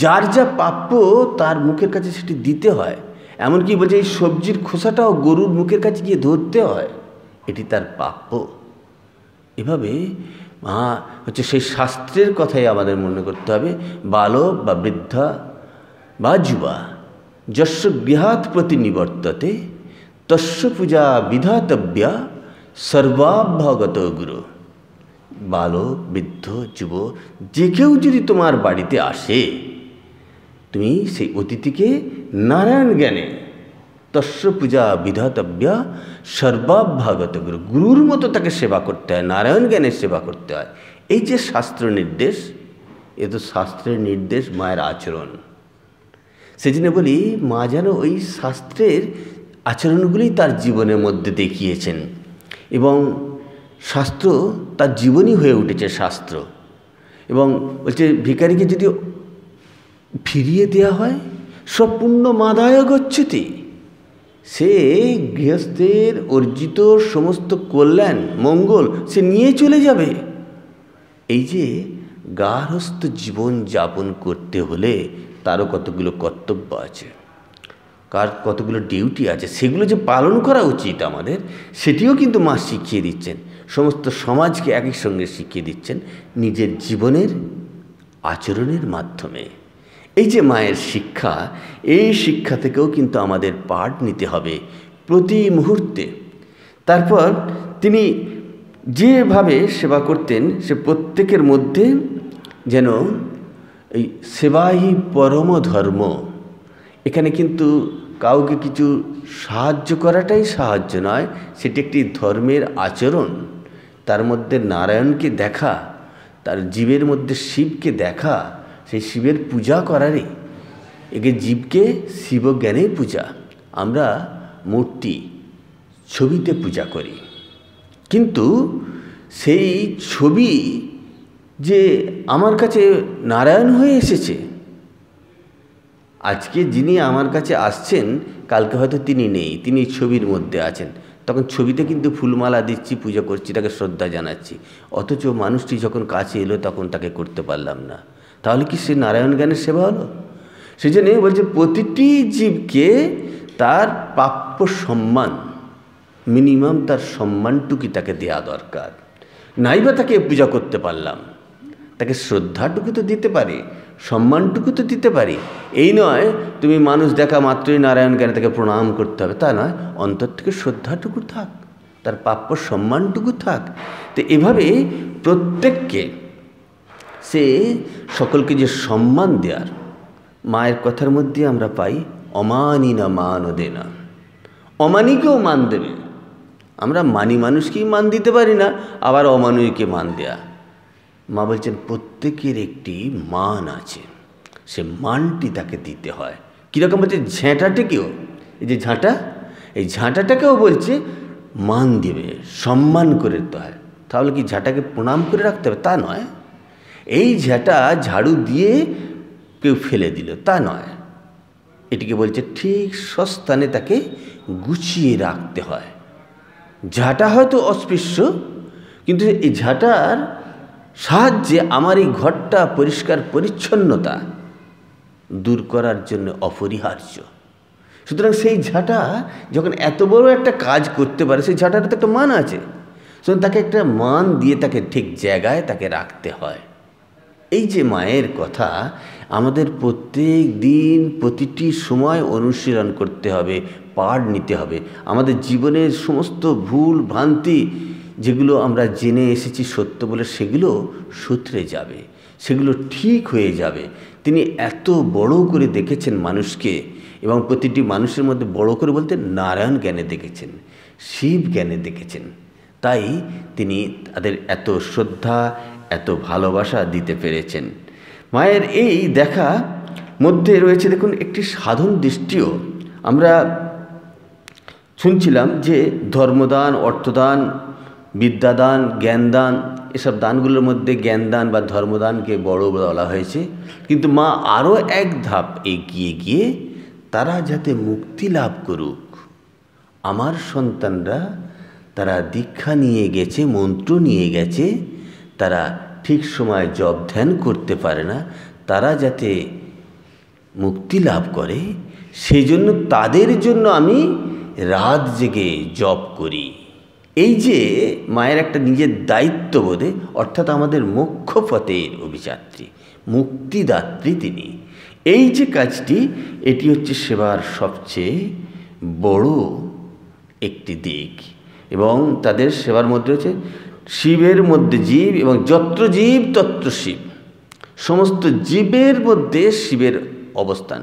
যার যা প্রাপ্য তার মুখের কাছে সেটি দিতে হয়। এমনকি বলছে এই সবজির খোসাটাও গরুর মুখের কাছে গিয়ে ধরতে হয়, এটি তার প্রাপ্য। এভাবে মা হচ্ছে সেই শাস্ত্রের কথাই আমাদের মনে করতে হবে। বালক বা বৃদ্ধা বা যুবা যস্য গৃহাৎ প্রতি নিবর্ততে তস্য পূজা বিধাতব্যা সর্বাভ্যাগত গুরু। বালক, বৃদ্ধ, যুব যে কেউ যদি তোমার বাড়িতে আসে, তুমি সেই অতিথিকে নারায়ণ জ্ঞানে তস্য পূজা বিধাতব্যা সর্বাভ্যাগত গুরু, গুরুর মতো তাকে সেবা করতে হয়, নারায়ণ জ্ঞানের সেবা করতে হয়। এই যে শাস্ত্র নির্দেশ, এ তো শাস্ত্রের নির্দেশ, মায়ের আচরণ। সেজন্য বলি মা যেন ওই শাস্ত্রের আচরণগুলি তার জীবনের মধ্যে দেখিয়েছেন, এবং শাস্ত্র তার জীবনই হয়ে উঠেছে শাস্ত্র। এবং বলছে ভিখারিকে যদি ফিরিয়ে দেওয়া হয় সম্পূর্ণ মাদায় গচ্ছতি, সে গৃহস্থের অর্জিত সমস্ত কল্যাণ মঙ্গল সে নিয়ে চলে যাবে। এই যে গার্হস্থ জীবন যাপন করতে হলে তারও কতগুলো কর্তব্য আছে, কতগুলো ডিউটি আছে, সেগুলো যে পালন করা উচিত আমাদের, সেটিও কিন্তু মা শিখিয়ে দিচ্ছেন, সমস্ত সমাজকে একই সঙ্গে শিখিয়ে দিচ্ছেন নিজের জীবনের আচরণের মাধ্যমে। এই যে মায়ের শিক্ষা, এই শিক্ষা থেকেও কিন্তু আমাদের পাঠ নিতে হবে প্রতি মুহূর্তে। তারপর তিনি যেভাবে সেবা করতেন, সে প্রত্যেকের মধ্যে যেন এই সেবাই পরম ধর্ম, এখানে কিন্তু কাউকে কিছু সাহায্য করাটাই সাহায্য নয়, সেটি একটি ধর্মের আচরণ। তার মধ্যে নারায়ণকে দেখা, তার জীবের মধ্যে শিবকে দেখা, সেই শিবের পূজা করারই একে জীবকে শিবজ্ঞানের পূজা। আমরা মূর্তি ছবিতে পূজা করি, কিন্তু সেই ছবি যে আমার কাছে নারায়ণ হয়ে এসেছে, আজকে যিনি আমার কাছে আসছেন কালকে হয়তো তিনি নেই, তিনি ছবির মধ্যে আছেন, তখন ছবিতে কিন্তু ফুলমালা দিচ্ছি, পুজো করছি, তাকে শ্রদ্ধা জানাচ্ছি, অথচ মানুষটি যখন কাছে এলো তখন তাকে করতে পারলাম না। তাহলে কি সে নারায়ণ জ্ঞানের সেবা হলো? সেই জন্য বলছে প্রতিটি জীবকে তার প্রাপ্য সম্মান, মিনিমাম তার সম্মানটুকু তাকে দেওয়া দরকার। নাইবা তাকে পূজা করতে পারলাম, তাকে শ্রদ্ধাটুকু তো দিতে পারি, সম্মানটুকু তো দিতে পারি। এই নয় তুমি মানুষ দেখা মাত্রই নারায়ণ জ্ঞানে তাকে প্রণাম করতে হবে, তা নয়, অন্তর থেকে শ্রদ্ধাটুকু থাক, তার প্রাপ্য সম্মানটুকু থাক। তো এভাবে প্রত্যেককে সে সকলকে যে সম্মান দেওয়ার, মায়ের কথার মধ্যে আমরা পাই অমানি না মান দে না, অমানিকেও মান দেবে। আমরা মানি মানুষকেই মান দিতে পারি না, আবার অমানুষকে মান দেয়া। মা বলছেন প্রত্যেকের একটি মান আছে, সে মানটি তাকে দিতে হয়। কীরকম বলছে? ঝাঁটাটাকেও, এই যে ঝাঁটা, এই ঝাঁটাটাকেও বলছে মান দেবে, সম্মান করে দিতে হয়। তাহলে কি ঝাঁটাকে প্রণাম করে রাখতে হবে? তা নয়। এই ঝাঁটা ঝাড়ু দিয়ে কেউ ফেলে দিল, তা নয়। এটিকে বলছে ঠিক সস্থানে তাকে গুছিয়ে রাখতে হয়। ঝাঁটা হয়তো অস্পৃশ্য, কিন্তু এই ঝাঁটার সাহায্যে আমার এই ঘরটা পরিষ্কার পরিচ্ছন্নতা দূর করার জন্য অপরিহার্য। সুতরাং সেই ঝাঁটা যখন এত বড় একটা কাজ করতে পারে, সেই ঝাঁটার তো একটা মান আছে, সুতরাং তাকে একটা মান দিয়ে তাকে ঠিক জায়গায় তাকে রাখতে হয়। এই যে মায়ের কথা আমাদের প্রত্যেক দিন প্রতিটি সময় অনুশীলন করতে হবে, পাঠ নিতে হবে। আমাদের জীবনের সমস্ত ভুল ভ্রান্তি যেগুলো আমরা জেনে এসেছি সত্য বলে, সেগুলো সূত্রে যাবে, সেগুলো ঠিক হয়ে যাবে। তিনি এত বড় করে দেখেছেন মানুষকে, এবং প্রতিটি মানুষের মধ্যে বড় করে বলতে নারায়ণ জ্ঞানে দেখেছেন, শিব জ্ঞানে দেখেছেন। তাই তিনি তাদের এত শ্রদ্ধা, এত ভালোবাসা দিতে পেরেছেন। মায়ের এই দেখা মধ্যে রয়েছে দেখুন একটি সাধন দৃষ্টিও। আমরা শুনছিলাম যে ধর্মদান, অর্থদান, বিদ্যাদান, জ্ঞানদান, এসব দানগুলোর মধ্যে জ্ঞানদান বা ধর্মদানকে বড় বলা হয়েছে। কিন্তু মা আরও এক ধাপ এগিয়ে গিয়ে তারা যাতে মুক্তি লাভ করুক, আমার সন্তানরা তারা দীক্ষা নিয়ে গেছে, মন্ত্র নিয়ে গেছে, তারা ঠিক সময় জপ ধ্যান করতে পারে না, তারা যাতে মুক্তি লাভ করে, সেই জন্য তাদের জন্য আমি রাত জেগে জপ করি। এই যে মায়ের একটা নিজের দায়িত্ববোধে, অর্থাৎ আমাদের মোক্ষ পথের অভিযাত্রী, মুক্তিদাত্রী তিনি। এই যে কাজটি, এটি হচ্ছে সেবার সবচেয়ে বড় একটি দিক। এবং তাদের সেবার মধ্যে হচ্ছে শিবের মধ্যে জীব, এবং যত্র জীব তত্র শিব, সমস্ত জীবের মধ্যে শিবের অবস্থান।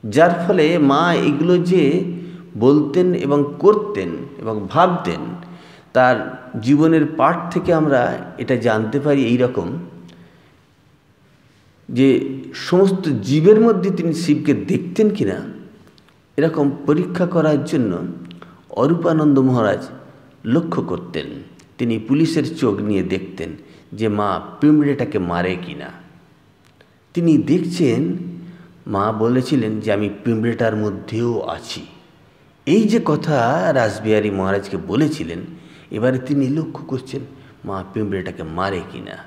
যার ফলে মা এগুলো যে বলতেন এবং করতেন এবং ভাবতেন, তার জীবনের পাঠ থেকে আমরা এটা জানতে পারি এই রকম যে সমস্ত জীবের মধ্যে তিনি শিবকে দেখতেন কিনা, এরকম পরীক্ষা করার জন্য অরূপানন্দ মহারাজ লক্ষ্য করতেন। তিনি পুলিশের চোখ নিয়ে দেখতেন যে মা পিঁমড়েটাকে মারে কিনা। তিনি দেখছেন, মা বলেছিলেন যে আমি পিঁমড়েটার মধ্যেও আছি। এই যে কথা রাসবিহারী মহারাজকে বলেছিলেন, এবারে তিনি লক্ষ্য করছেন মা পিঁমড়েটাকে মারে কিনা।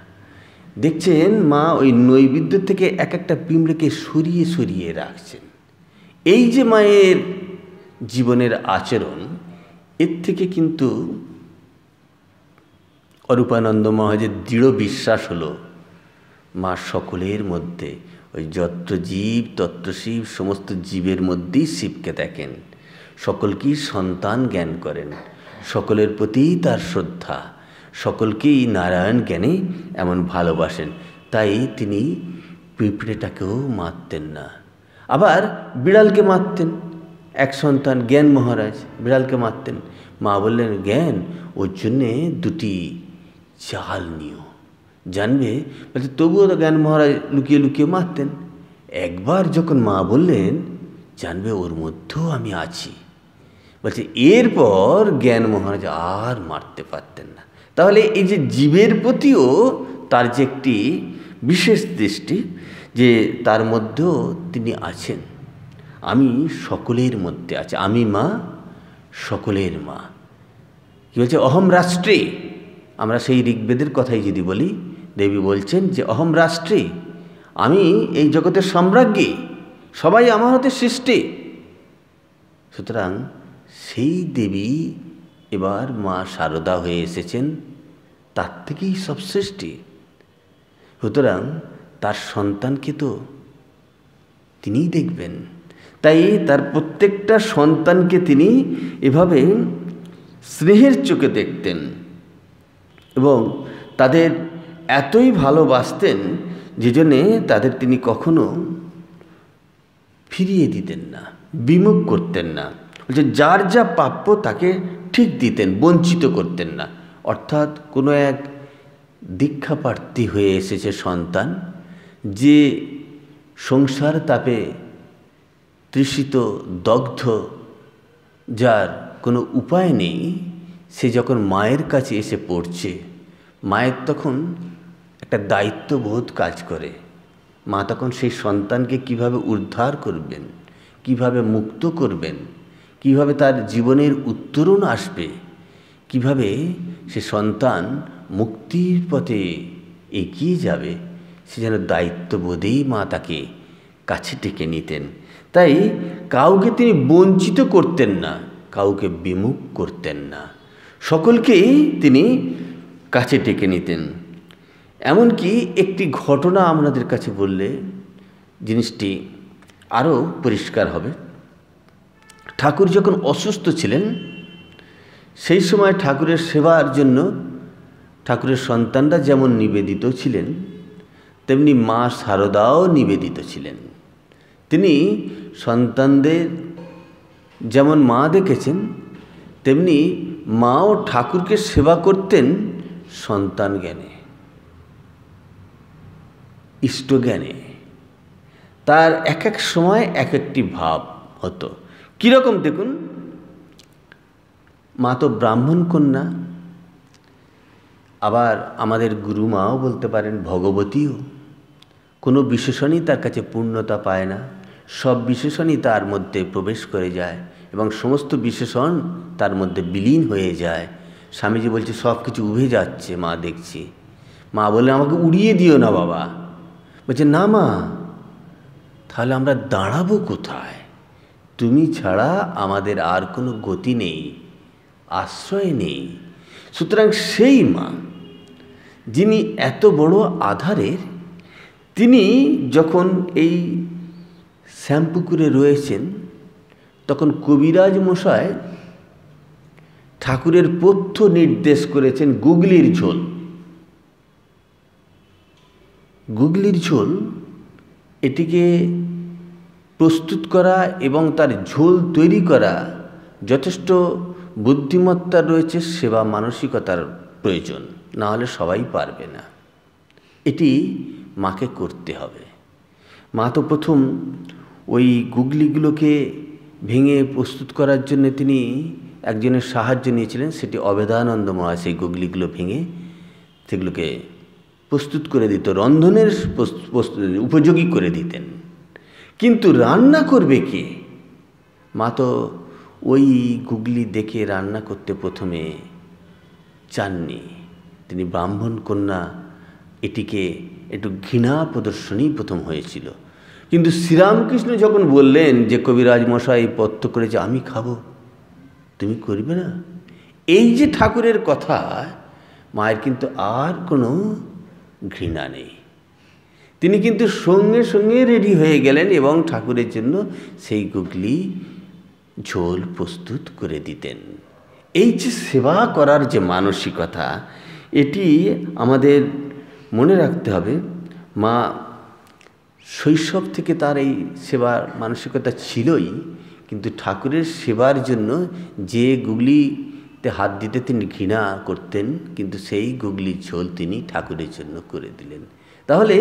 দেখছেন মা ওই নৈবেদ্য থেকে এক একটা পিঁমড়েকে সরিয়ে সরিয়ে রাখছেন। এই যে মায়ের জীবনের আচরণ, এর থেকে কিন্তু অরূপানন্দ মহারাজের দৃঢ় বিশ্বাস হলো মা সকলের মধ্যে, ওই যত্র জীব তত্র শিব, সমস্ত জীবের মধ্যেই শিবকে দেখেন, সকলকেই সন্তান জ্ঞান করেন, সকলের প্রতি তার শ্রদ্ধা, সকলকেই নারায়ণ জ্ঞানে এমন ভালোবাসেন। তাই তিনি পিঁপড়েটাকেও মারতেন না। আবার বিড়ালকে মারতেন। এক সন্তান জ্ঞান মহারাজ বিড়ালকে মারতেন। মা বললেন, জ্ঞান, ওর জন্যে দুটি চাল নিও, জানবে। বলছে তবুও তো জ্ঞান মহারাজ লুকিয়ে লুকিয়ে মারতেন। একবার যখন মা বললেন, জানবে ওর মধ্যেও আমি আছি, বলছে এরপর জ্ঞান মহারাজ আর মারতে পারতেন না। তাহলে এই যে জীবের প্রতিও তার যে একটি বিশেষ দৃষ্টি, যে তার মধ্যেও তিনি আছেন। আমি সকলের মধ্যে আছি, আমি মা সকলের মা। কী বলছে? অহম রাষ্ট্রে। আমরা সেই ঋগ্বেদের কথাই যদি বলি, দেবী বলছেন যে অহম রাষ্ট্রে, আমি এই জগতের সম্রাজ্ঞী, সবাই আমার হাতে সৃষ্টি। সুতরাং সেই দেবী এবার মা শারদা হয়ে এসেছেন, তার থেকেই সব সৃষ্টি। সুতরাং তার সন্তানকে তো তিনিই দেখবেন। তাই তার প্রত্যেকটা সন্তানকে তিনি এভাবে স্নেহের চোখে দেখতেন এবং তাদের এতই ভালোবাসতেন যে জন্যে তাদের তিনি কখনো ফিরিয়ে দিতেন না, বিমুখ করতেন না। বলছে যার যা প্রাপ্য তাকে ঠিক দিতেন, বঞ্চিত করতেন না। অর্থাৎ কোনো এক দীক্ষাপ্রার্থী হয়ে এসেছে সন্তান, যে সংসার তাপে তৃষিত, দগ্ধ, যার কোনো উপায় নেই, সে যখন মায়ের কাছে এসে পড়ছে, মায়ের তখন একটা দায়িত্ববোধ কাজ করে। মা তখন সেই সন্তানকে কিভাবে উদ্ধার করবেন, কিভাবে মুক্ত করবেন, কিভাবে তার জীবনের উত্তরণ আসবে, কিভাবে সে সন্তান মুক্তির পথে এগিয়ে যাবে, সে যেন দায়িত্ববোধেই মা তাকে কাছে টেকে নিতেন। তাই কাউকে তিনি বঞ্চিত করতেন না, কাউকে বিমুখ করতেন না, সকলকেই তিনি কাছে টেকে নিতেন। এমনকি একটি ঘটনা আপনাদের কাছে বললে জিনিসটি আরও পরিষ্কার হবে। ঠাকুর যখন অসুস্থ ছিলেন, সেই সময় ঠাকুরের সেবার জন্য ঠাকুরের সন্তানরা যেমন নিবেদিত ছিলেন, তেমনি মা শারদাও নিবেদিত ছিলেন। তিনি সন্তানদের যেমন মা দেখেছেন, তেমনি মাও ঠাকুরকে সেবা করতেন সন্তান জ্ঞানে, ইষ্ট জ্ঞানে। তার এক এক সময় এক একটি ভাব হতো। কীরকম দেখুন, মা তো ব্রাহ্মণ কন্যা, আবার আমাদের গুরুমাও বলতে পারেন, ভগবতীও। কোনো বিশেষণই তার কাছে পূর্ণতা পায় না, সব বিশেষণই তার মধ্যে প্রবেশ করে যায় এবং সমস্ত বিশেষণ তার মধ্যে বিলীন হয়ে যায়। স্বামীজি বলছে সব কিছু উবে যাচ্ছে, মা দেখছি। মা বলে আমাকে উড়িয়ে দিও না বাবা। বলছে না মা, তাহলে আমরা দাঁড়াবো কোথায়? তুমি ছাড়া আমাদের আর কোনো গতি নেই, আশ্রয় নেই। সুতরাং সেই মা যিনি এত বড় আধারের, তিনি যখন এই শ্যামপুকুরে রয়েছেন, তখন কবিরাজ মশাই ঠাকুরের পথ্য নির্দেশ করেছেন গুগলির ঝোল। গুগলির ঝোল, এটিকে প্রস্তুত করা এবং তার ঝোল তৈরি করা যথেষ্ট বুদ্ধিমত্তা রয়েছে, সেবা মানসিকতার প্রয়োজন, না হলে সবাই পারবে না। এটি মাকে করতে হবে। মা তো প্রথম ওই গুগলিগুলোকে ভেঙে প্রস্তুত করার জন্য তিনি একজনের সাহায্য নিয়েছিলেন, সেটি অবেদানন্দ মহাশয়। সেই গুগলিগুলো ভেঙে সেগুলোকে প্রস্তুত করে দিত, রন্ধনের উপযোগী করে দিতেন। কিন্তু রান্না করবে কে? মা তো ওই গুগলি দেখে রান্না করতে প্রথমে চাননি। তিনি ব্রাহ্মণ কন্যা, এটিকে একটু ঘৃণা প্রদর্শনী প্রথম হয়েছিল। কিন্তু শ্রীরামকৃষ্ণ যখন বললেন যে কবিরাজ মশাই পথ্য করেছে, আমি খাবো, তুমি করবে না, এই যে ঠাকুরের কথা, মায়ের কিন্তু আর কোনো ঘৃণা নেই। তিনি কিন্তু সঙ্গে সঙ্গে রেডি হয়ে গেলেন এবং ঠাকুরের জন্য সেই গুগলি ঝোল প্রস্তুত করে দিতেন। এই যে সেবা করার যে মানসিকতা, এটি আমাদের মনে রাখতে হবে। মা শৈশব থেকে তার এই সেবার মানসিকতা ছিলই, কিন্তু ঠাকুরের সেবার জন্য যে গুগলিতে হাত দিতে তিনি ঘৃণা করতেন, কিন্তু সেই গুগলির ঝোল তিনি ঠাকুরের জন্য করে দিলেন। তাহলে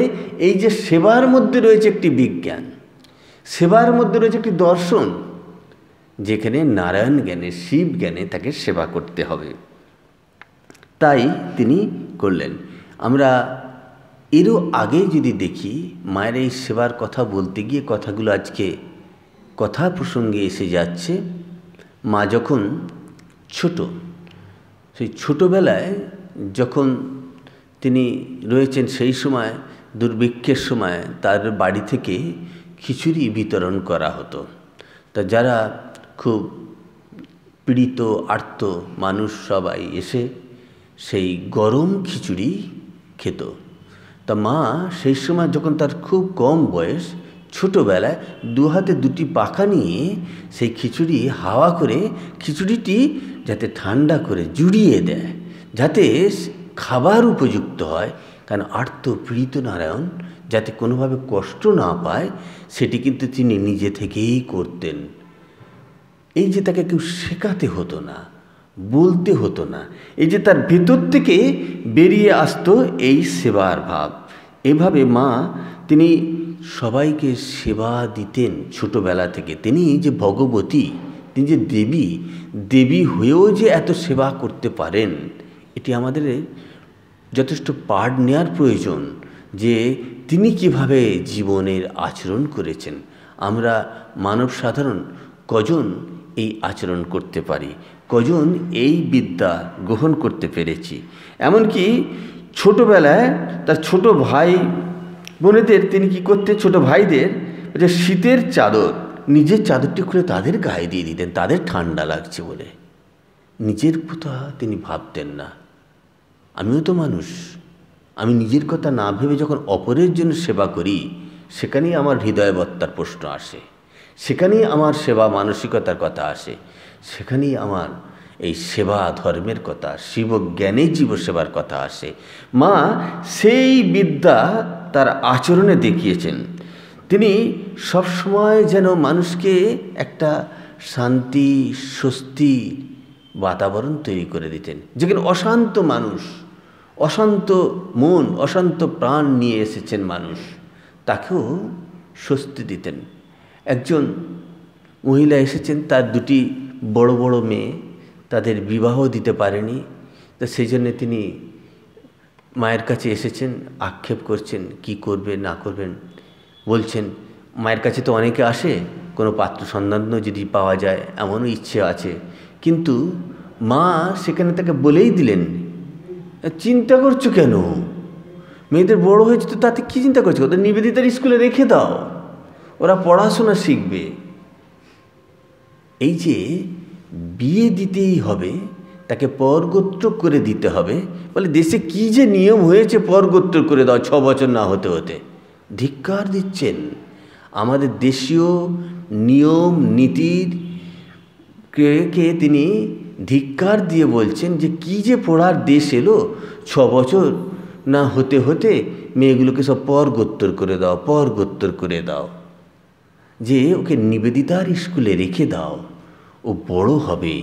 এই যে সেবার মধ্যে রয়েছে একটি বিজ্ঞান, সেবার মধ্যে রয়েছে একটি দর্শন, যেখানে নারায়ণ জ্ঞানে, শিব জ্ঞানে তাকে সেবা করতে হবে, তাই তিনি করলেন। আমরা এরও আগে যদি দেখি, মায়ের এই সেবার কথা বলতে গিয়ে কথাগুলো আজকে কথা প্রসঙ্গে এসে যাচ্ছে। মা যখন ছোট, সেই ছোটোবেলায় যখন তিনি রয়েছেন সেই সময় দুর্ভিক্ষের সময় তার বাড়ি থেকে খিচুড়ি বিতরণ করা হতো। তা যারা খুব পীড়িত আর্ত মানুষ সবাই এসে সেই গরম খিচুড়ি খেত। তা মা সেই সময় যখন তার খুব কম বয়স, ছোটোবেলায় দু হাতে দুটি পাখা নিয়ে সেই খিচুড়ি হাওয়া করে খিচুড়িটি যাতে ঠান্ডা করে জুড়িয়ে দেয়, যাতে খাবার উপযুক্ত হয়, কারণ আর্ত পীড়িত নারায়ণ যাতে কোনোভাবে কষ্ট না পায় সেটি কিন্তু তিনি নিজে থেকেই করতেন। এই যে তাকে কেউ শেখাতে হতো না, বলতে হতো না, এই যে তার ভেতর থেকে বেরিয়ে আসতো এই সেবার ভাব। এভাবে মা তিনি সবাইকে সেবা দিতেন ছোটোবেলা থেকে। তিনি যে ভগবতী, তিনি যে দেবী, দেবী হয়েও যে এত সেবা করতে পারেন, এটি আমাদের যথেষ্ট পাঠ নেওয়ার প্রয়োজন যে তিনি কিভাবে জীবনের আচরণ করেছেন। আমরা মানব সাধারণ কজন এই আচরণ করতে পারি, কজন এই বিদ্যা গ্রহণ করতে পেরেছি। এমনকি ছোটোবেলায় তার ছোট ভাই বোনেদের তিনি কি করতেন, ছোট ভাইদের যে শীতের চাদর, নিজের চাদরটি খুলে তাদের গায়ে দিয়ে দিতেন, তাদের ঠান্ডা লাগছে বলে। নিজের কথা তিনি ভাবতেন না। আমিও তো মানুষ, আমি নিজের কথা না ভেবে যখন অপরের জন্য সেবা করি, সেখানেই আমার হৃদয়বত্তার প্রশ্ন আসে, সেখানেই আমার সেবা মানসিকতার কথা আসে, সেখানেই আমার এই সেবা ধর্মের কথা, শিবজ্ঞানে জীবসেবার কথা আসে। মা সেই বিদ্যা তার আচরণে দেখিয়েছেন। তিনি সবসময় যেন মানুষকে একটা শান্তি স্বস্তি বাতাবরণ তৈরি করে দিতেন। যেখানে অশান্ত মানুষ, অশান্ত মন, অশান্ত প্রাণ নিয়ে এসেছেন মানুষ, তাকেও স্বস্তি দিতেন। একজন মহিলা এসেছেন, তার দুটি বড় বড় মেয়ে, তাদের বিবাহ দিতে পারেনি, তা সেই জন্যে তিনি মায়ের কাছে এসেছেন, আক্ষেপ করছেন কি করবে না করবেন। বলছেন মায়ের কাছে তো অনেকে আসে, কোনো পাত্র সন্ধান যদি পাওয়া যায় এমনও ইচ্ছে আছে, কিন্তু মা সেখানে তাকে বলেই দিলেন, চিন্তা করছো কেন, মেয়েদের বড় হয়েছে তো তাতে কী চিন্তা করছো, ওদের নিবেদিতার স্কুলে রেখে দাও, ওরা পড়াশোনা শিখবে। এই যে বিয়ে দিতেই হবে, তাকে পরগোত্র করে দিতে হবে, বলে দেশে কি যে নিয়ম হয়েছে পরগোত্র করে দাও 6 বছর না হতে হতে। ধিক্কার দিচ্ছেন আমাদের দেশীয় নিয়ম নীতির কে তিনি ধিক্কার দিয়ে বলছেন যে কি যে পড়ার দেশ এলো, 6 বছর না হতে হতে মেয়েগুলোকে সব পরগোত্র করে দাও, পরগোত্র করে দাও, যে ওকে নিবেদিতার স্কুলে রেখে দাও, ও বড় হবে,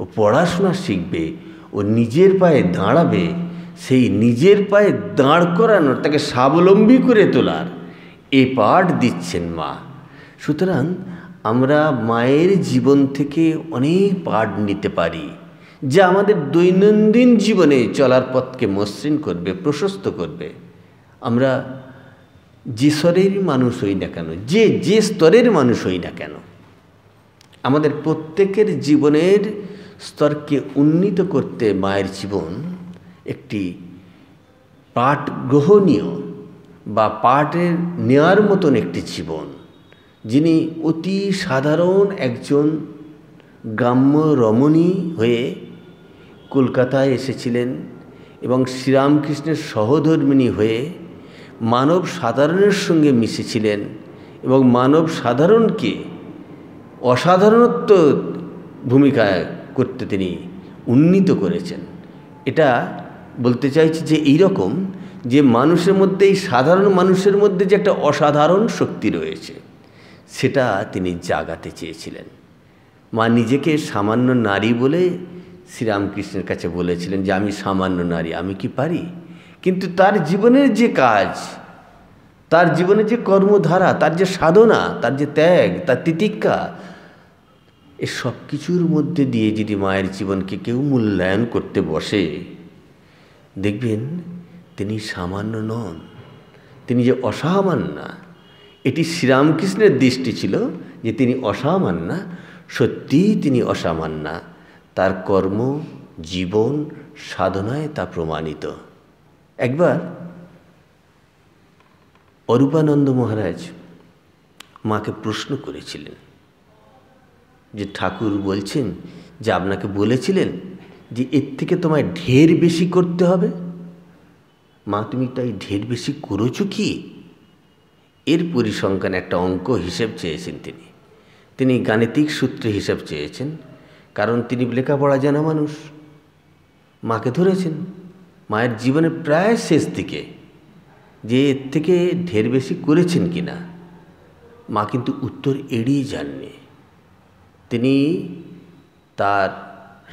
ও পড়াশোনা শিখবে, ও নিজের পায়ে দাঁড়াবে, সেই নিজের পায়ে দাঁড় করানোর, তাকে স্বাবলম্বী করে তোলার এ পাঠ দিচ্ছেন মা। সুতরাং আমরা মায়ের জীবন থেকে অনেক পাঠ নিতে পারি, যা আমাদের দৈনন্দিন জীবনে চলার পথকে মসৃণ করবে, প্রশস্ত করবে। আমরা যে স্তরের মানুষ হই না কেন, যে স্তরের মানুষ হই না কেন, আমাদের প্রত্যেকের জীবনের স্তরকে উন্নীত করতে মায়ের জীবন একটি পাঠ গ্রহণীয় বা পাঠের নেওয়ার মতন একটি জীবন। যিনি অতি সাধারণ একজন গ্রাম্য রমণী হয়ে কলকাতায় এসেছিলেন এবং শ্রীরামকৃষ্ণের সহধর্মিণী হয়ে মানব সাধারণের সঙ্গে মিশেছিলেন এবং মানব সাধারণকে অসাধারণত্ব ভূমিকায় করতে তিনি উন্নীত করেছেন। এটা বলতে চাইছি যে এইরকম যে মানুষের মধ্যে, এই সাধারণ মানুষের মধ্যে যে একটা অসাধারণ শক্তি রয়েছে, সেটা তিনি জাগাতে চেয়েছিলেন। মা নিজেকে সামান্য নারী বলে শ্রীরামকৃষ্ণের কাছে বলেছিলেন যে আমি সামান্য নারী, আমি কি পারি? কিন্তু তার জীবনের যে কাজ, তার জীবনের যে কর্মধারা, তার যে সাধনা, তার যে ত্যাগ, তার তিতিক্ষা, এ সব কিছুর মধ্যে দিয়ে যদি মায়ের জীবনকে কেউ মূল্যায়ন করতে বসে, দেখবেন তিনি সামান্য নন, তিনি যে অসামান্য। এটি শ্রীরামকৃষ্ণের দৃষ্টি ছিল যে তিনি অসামান্য, সত্যিই তিনি অসামান্য। তার কর্ম, জীবন সাধনায় তা প্রমাণিত। একবার অরূপানন্দ মহারাজ মাকে প্রশ্ন করেছিলেন যে ঠাকুর বলছেন যে আপনাকে বলেছিলেন যে এর থেকে তোমায় ঢের বেশি করতে হবে, মা তুমি তাই ঢের বেশি করেছো কি? এর পরিসংখ্যান একটা অঙ্ক হিসেব চেয়েছেন তিনি গাণিতিক সূত্রে হিসাব চেয়েছেন, কারণ তিনি লেখাপড়া জানা মানুষ। মাকে ধরেছেন মায়ের জীবনের প্রায় শেষ দিকে যে এর থেকে ঢের বেশি করেছেন কি না। মা কিন্তু উত্তর এড়িয়ে যাননি। তিনি তার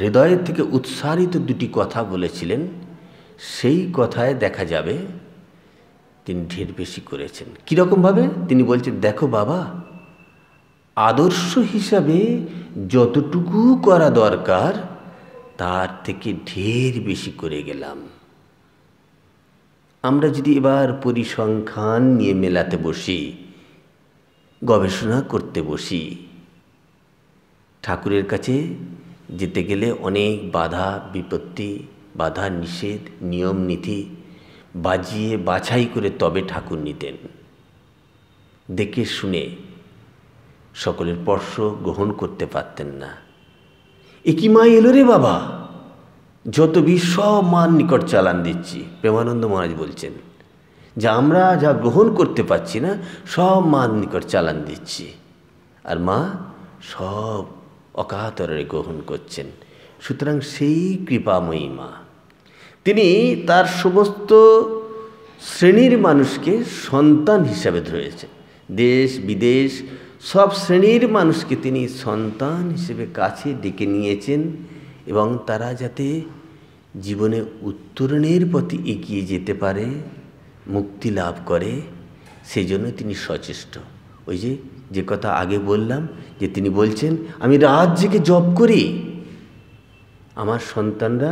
হৃদয়ের থেকে উৎসারিত দুটি কথা বলেছিলেন, সেই কথায় দেখা যাবে তিনি ঢের বেশি করেছেন। কীরকমভাবে? তিনি বলছেন, দেখো বাবা, আদর্শ হিসাবে যতটুকু করা দরকার তার থেকে ঢের বেশি করে গেলাম। আমরা যদি এবার পরিসংখ্যান নিয়ে মেলাতে বসি, গবেষণা করতে বসি, ঠাকুরের কাছে যেতে গেলে অনেক বাধা বিপত্তি, বাধা নিষেধ, নিয়ম নীতি বাজিয়ে বাছাই করে তবে ঠাকুর নিতেন। দেখে শুনে সকলের স্পর্শ গ্রহণ করতে পারতেন না। একই মা এলো রে বাবা, যত সব মার নিকট চালান দিচ্ছি। প্রেমানন্দ মহারাজ বলছেন যে আমরা যা গ্রহণ করতে পারছি না সব মার নিকট চালান দিচ্ছি, আর মা সব অকাতরে গ্রহণ করছেন। সুতরাং সেই কৃপাময়ী মা, তিনি তার সমস্ত শ্রেণীর মানুষকে সন্তান হিসাবে ধরেছেন। দেশ বিদেশ সব শ্রেণীর মানুষকে তিনি সন্তান হিসেবে কাছে ডেকে নিয়েছেন, এবং তারা যাতে জীবনে উত্তরণের পথে এগিয়ে যেতে পারে, মুক্তি লাভ করে, সেই জন্য তিনি সচেষ্ট। ওই যে কথা আগে বললাম, যে তিনি বলছেন আমি রাত জেগে জপ করি, আমার সন্তানরা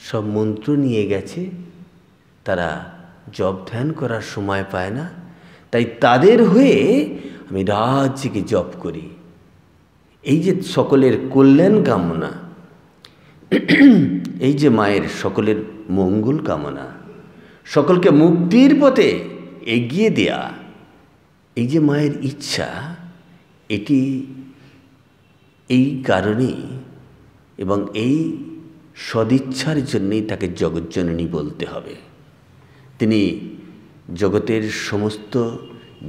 সব মন্ত্র নিয়ে গেছে, তারা জপ ধ্যান করার সময় পায় না, তাই তাদের হয়ে আমি রাত জেগে জপ করি। এই যে সকলের কল্যাণ কামনা, এই যে মায়ের সকলের মঙ্গল কামনা, সকলকে মুক্তির পথে এগিয়ে দেয়া, এই যে মায়ের ইচ্ছা, এটি এই কারণেই এবং এই সদিচ্ছার জন্যেই তাকে জগজ্জননী বলতে হবে। তিনি জগতের সমস্ত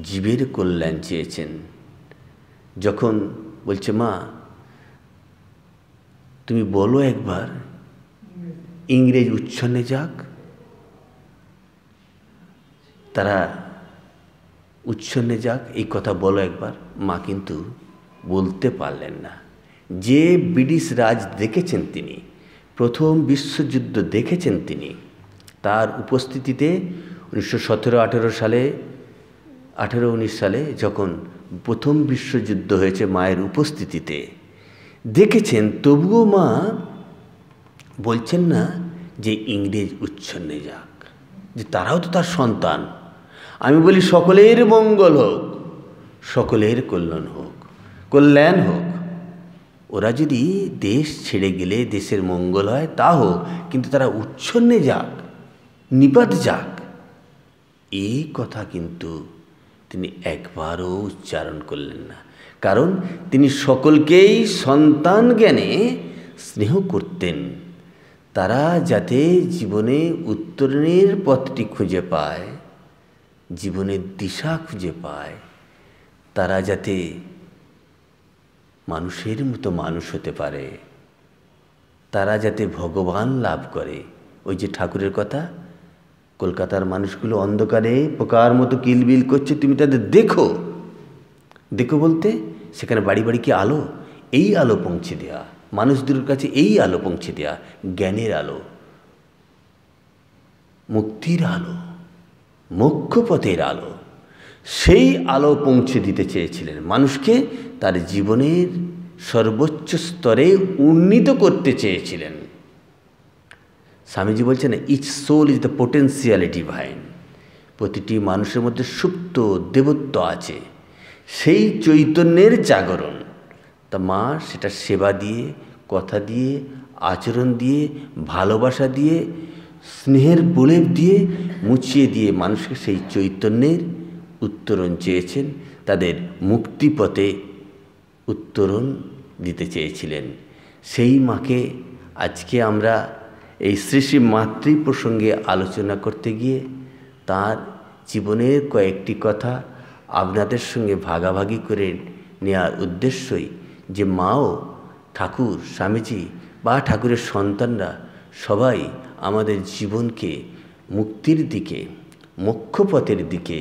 জীবের কল্যাণ চেয়েছেন। যখন বলছে মা তুমি বলো একবার ইংরেজ উচ্ছন্নে যাক, তারা উচ্ছন্নে যাক, এই কথা বলো একবার। মা কিন্তু বলতে পারলেন না। যে ব্রিটিশ রাজ দেখেছেন তিনি, প্রথম বিশ্বযুদ্ধ দেখেছেন তিনি, তার উপস্থিতিতে 1917-18 সালে 18-19 সালে যখন প্রথম বিশ্বযুদ্ধ হয়েছে, মায়ের উপস্থিতিতে দেখেছেন, তবুও মা বলছেন না যে ইংরেজ উচ্ছন্নে যাক, যে তারাও তো তার সন্তান। আমি বলি সকলের মঙ্গল হোক, সকলের কল্যাণ হোক। ওরা যদি দেশ ছেড়ে গেলে দেশের মঙ্গল হয় তা হোক, কিন্তু তারা উচ্ছন্নে যাক, নিপাত যাক, এই কথা কিন্তু তিনি একবারও উচ্চারণ করলেন না। কারণ তিনি সকলকেই সন্তান জ্ঞানে স্নেহ করতেন। তারা যাতে জীবনে উত্তরণের পথটি খুঁজে পায়, জীবনের দিশা খুঁজে পায়, তারা যাতে মানুষের মতো মানুষ হতে পারে, তারা যাতে ভগবান লাভ করে। ওই যে ঠাকুরের কথা, কলকাতার মানুষগুলো অন্ধকারে পোকার মতো কিলবিল করছে, তুমি তাদের দেখো। দেখো বলতে সেখানে বাড়ি বাড়ি কি আলো, এই আলো পৌঁছে দেওয়া, মানুষদের কাছে এই আলো পৌঁছে দেওয়া, জ্ঞানের আলো, মুক্তির আলো, মোক্ষপথের আলো, সেই আলো পৌঁছে দিতে চেয়েছিলেন মানুষকে, তার জীবনের সর্বোচ্চ স্তরে উন্নীত করতে চেয়েছিলেন। স্বামীজি বলছেন each soul is the potential divine. প্রতিটি মানুষের মধ্যে সুপ্ত দেবত্ব আছে, সেই চৈতন্যের জাগরণ। তা মা সেটা সেবা দিয়ে কথা দিয়ে, আচরণ দিয়ে, ভালোবাসা দিয়ে, স্নেহের প্রলেপ দিয়ে, মুছিয়ে দিয়ে মানুষকে সেই চৈতন্যের উত্তরণ চেয়েছেন, তাদের মুক্তিপথে উত্তরণ দিতে চেয়েছিলেন। সেই মাকে আজকে আমরা এই শ্রী শ্রী মাতৃ প্রসঙ্গে আলোচনা করতে গিয়ে তার জীবনের কয়েকটি কথা আপনাদের সঙ্গে ভাগাভাগি করে নেওয়ার উদ্দেশ্যই, যে মাও, ঠাকুর, স্বামীজি বা ঠাকুরের সন্তানরা সবাই আমাদের জীবনকে মুক্তির দিকে, মোক্ষপথের দিকে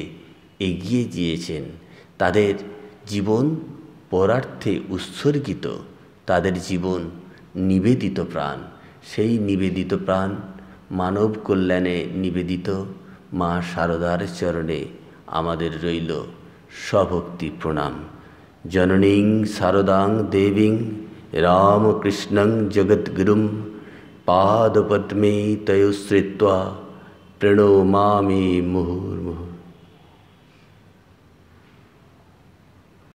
এগিয়ে দিয়েছেন। তাদের জীবন পরার্থে উৎসর্গিত, তাদের জীবন নিবেদিত প্রাণ। সেই নিবেদিত প্রাণ মানব কল্যাণে নিবেদিত মা শারদার চরণে আমাদের রইল সভক্তি প্রণাম। জননীং শারদাং দেবীং রামকৃষ্ণং জগদ্গুরুম পাদপদ্মে তয়োশ্রিত্বা প্রণমামি মুহুর্মুহুঃ।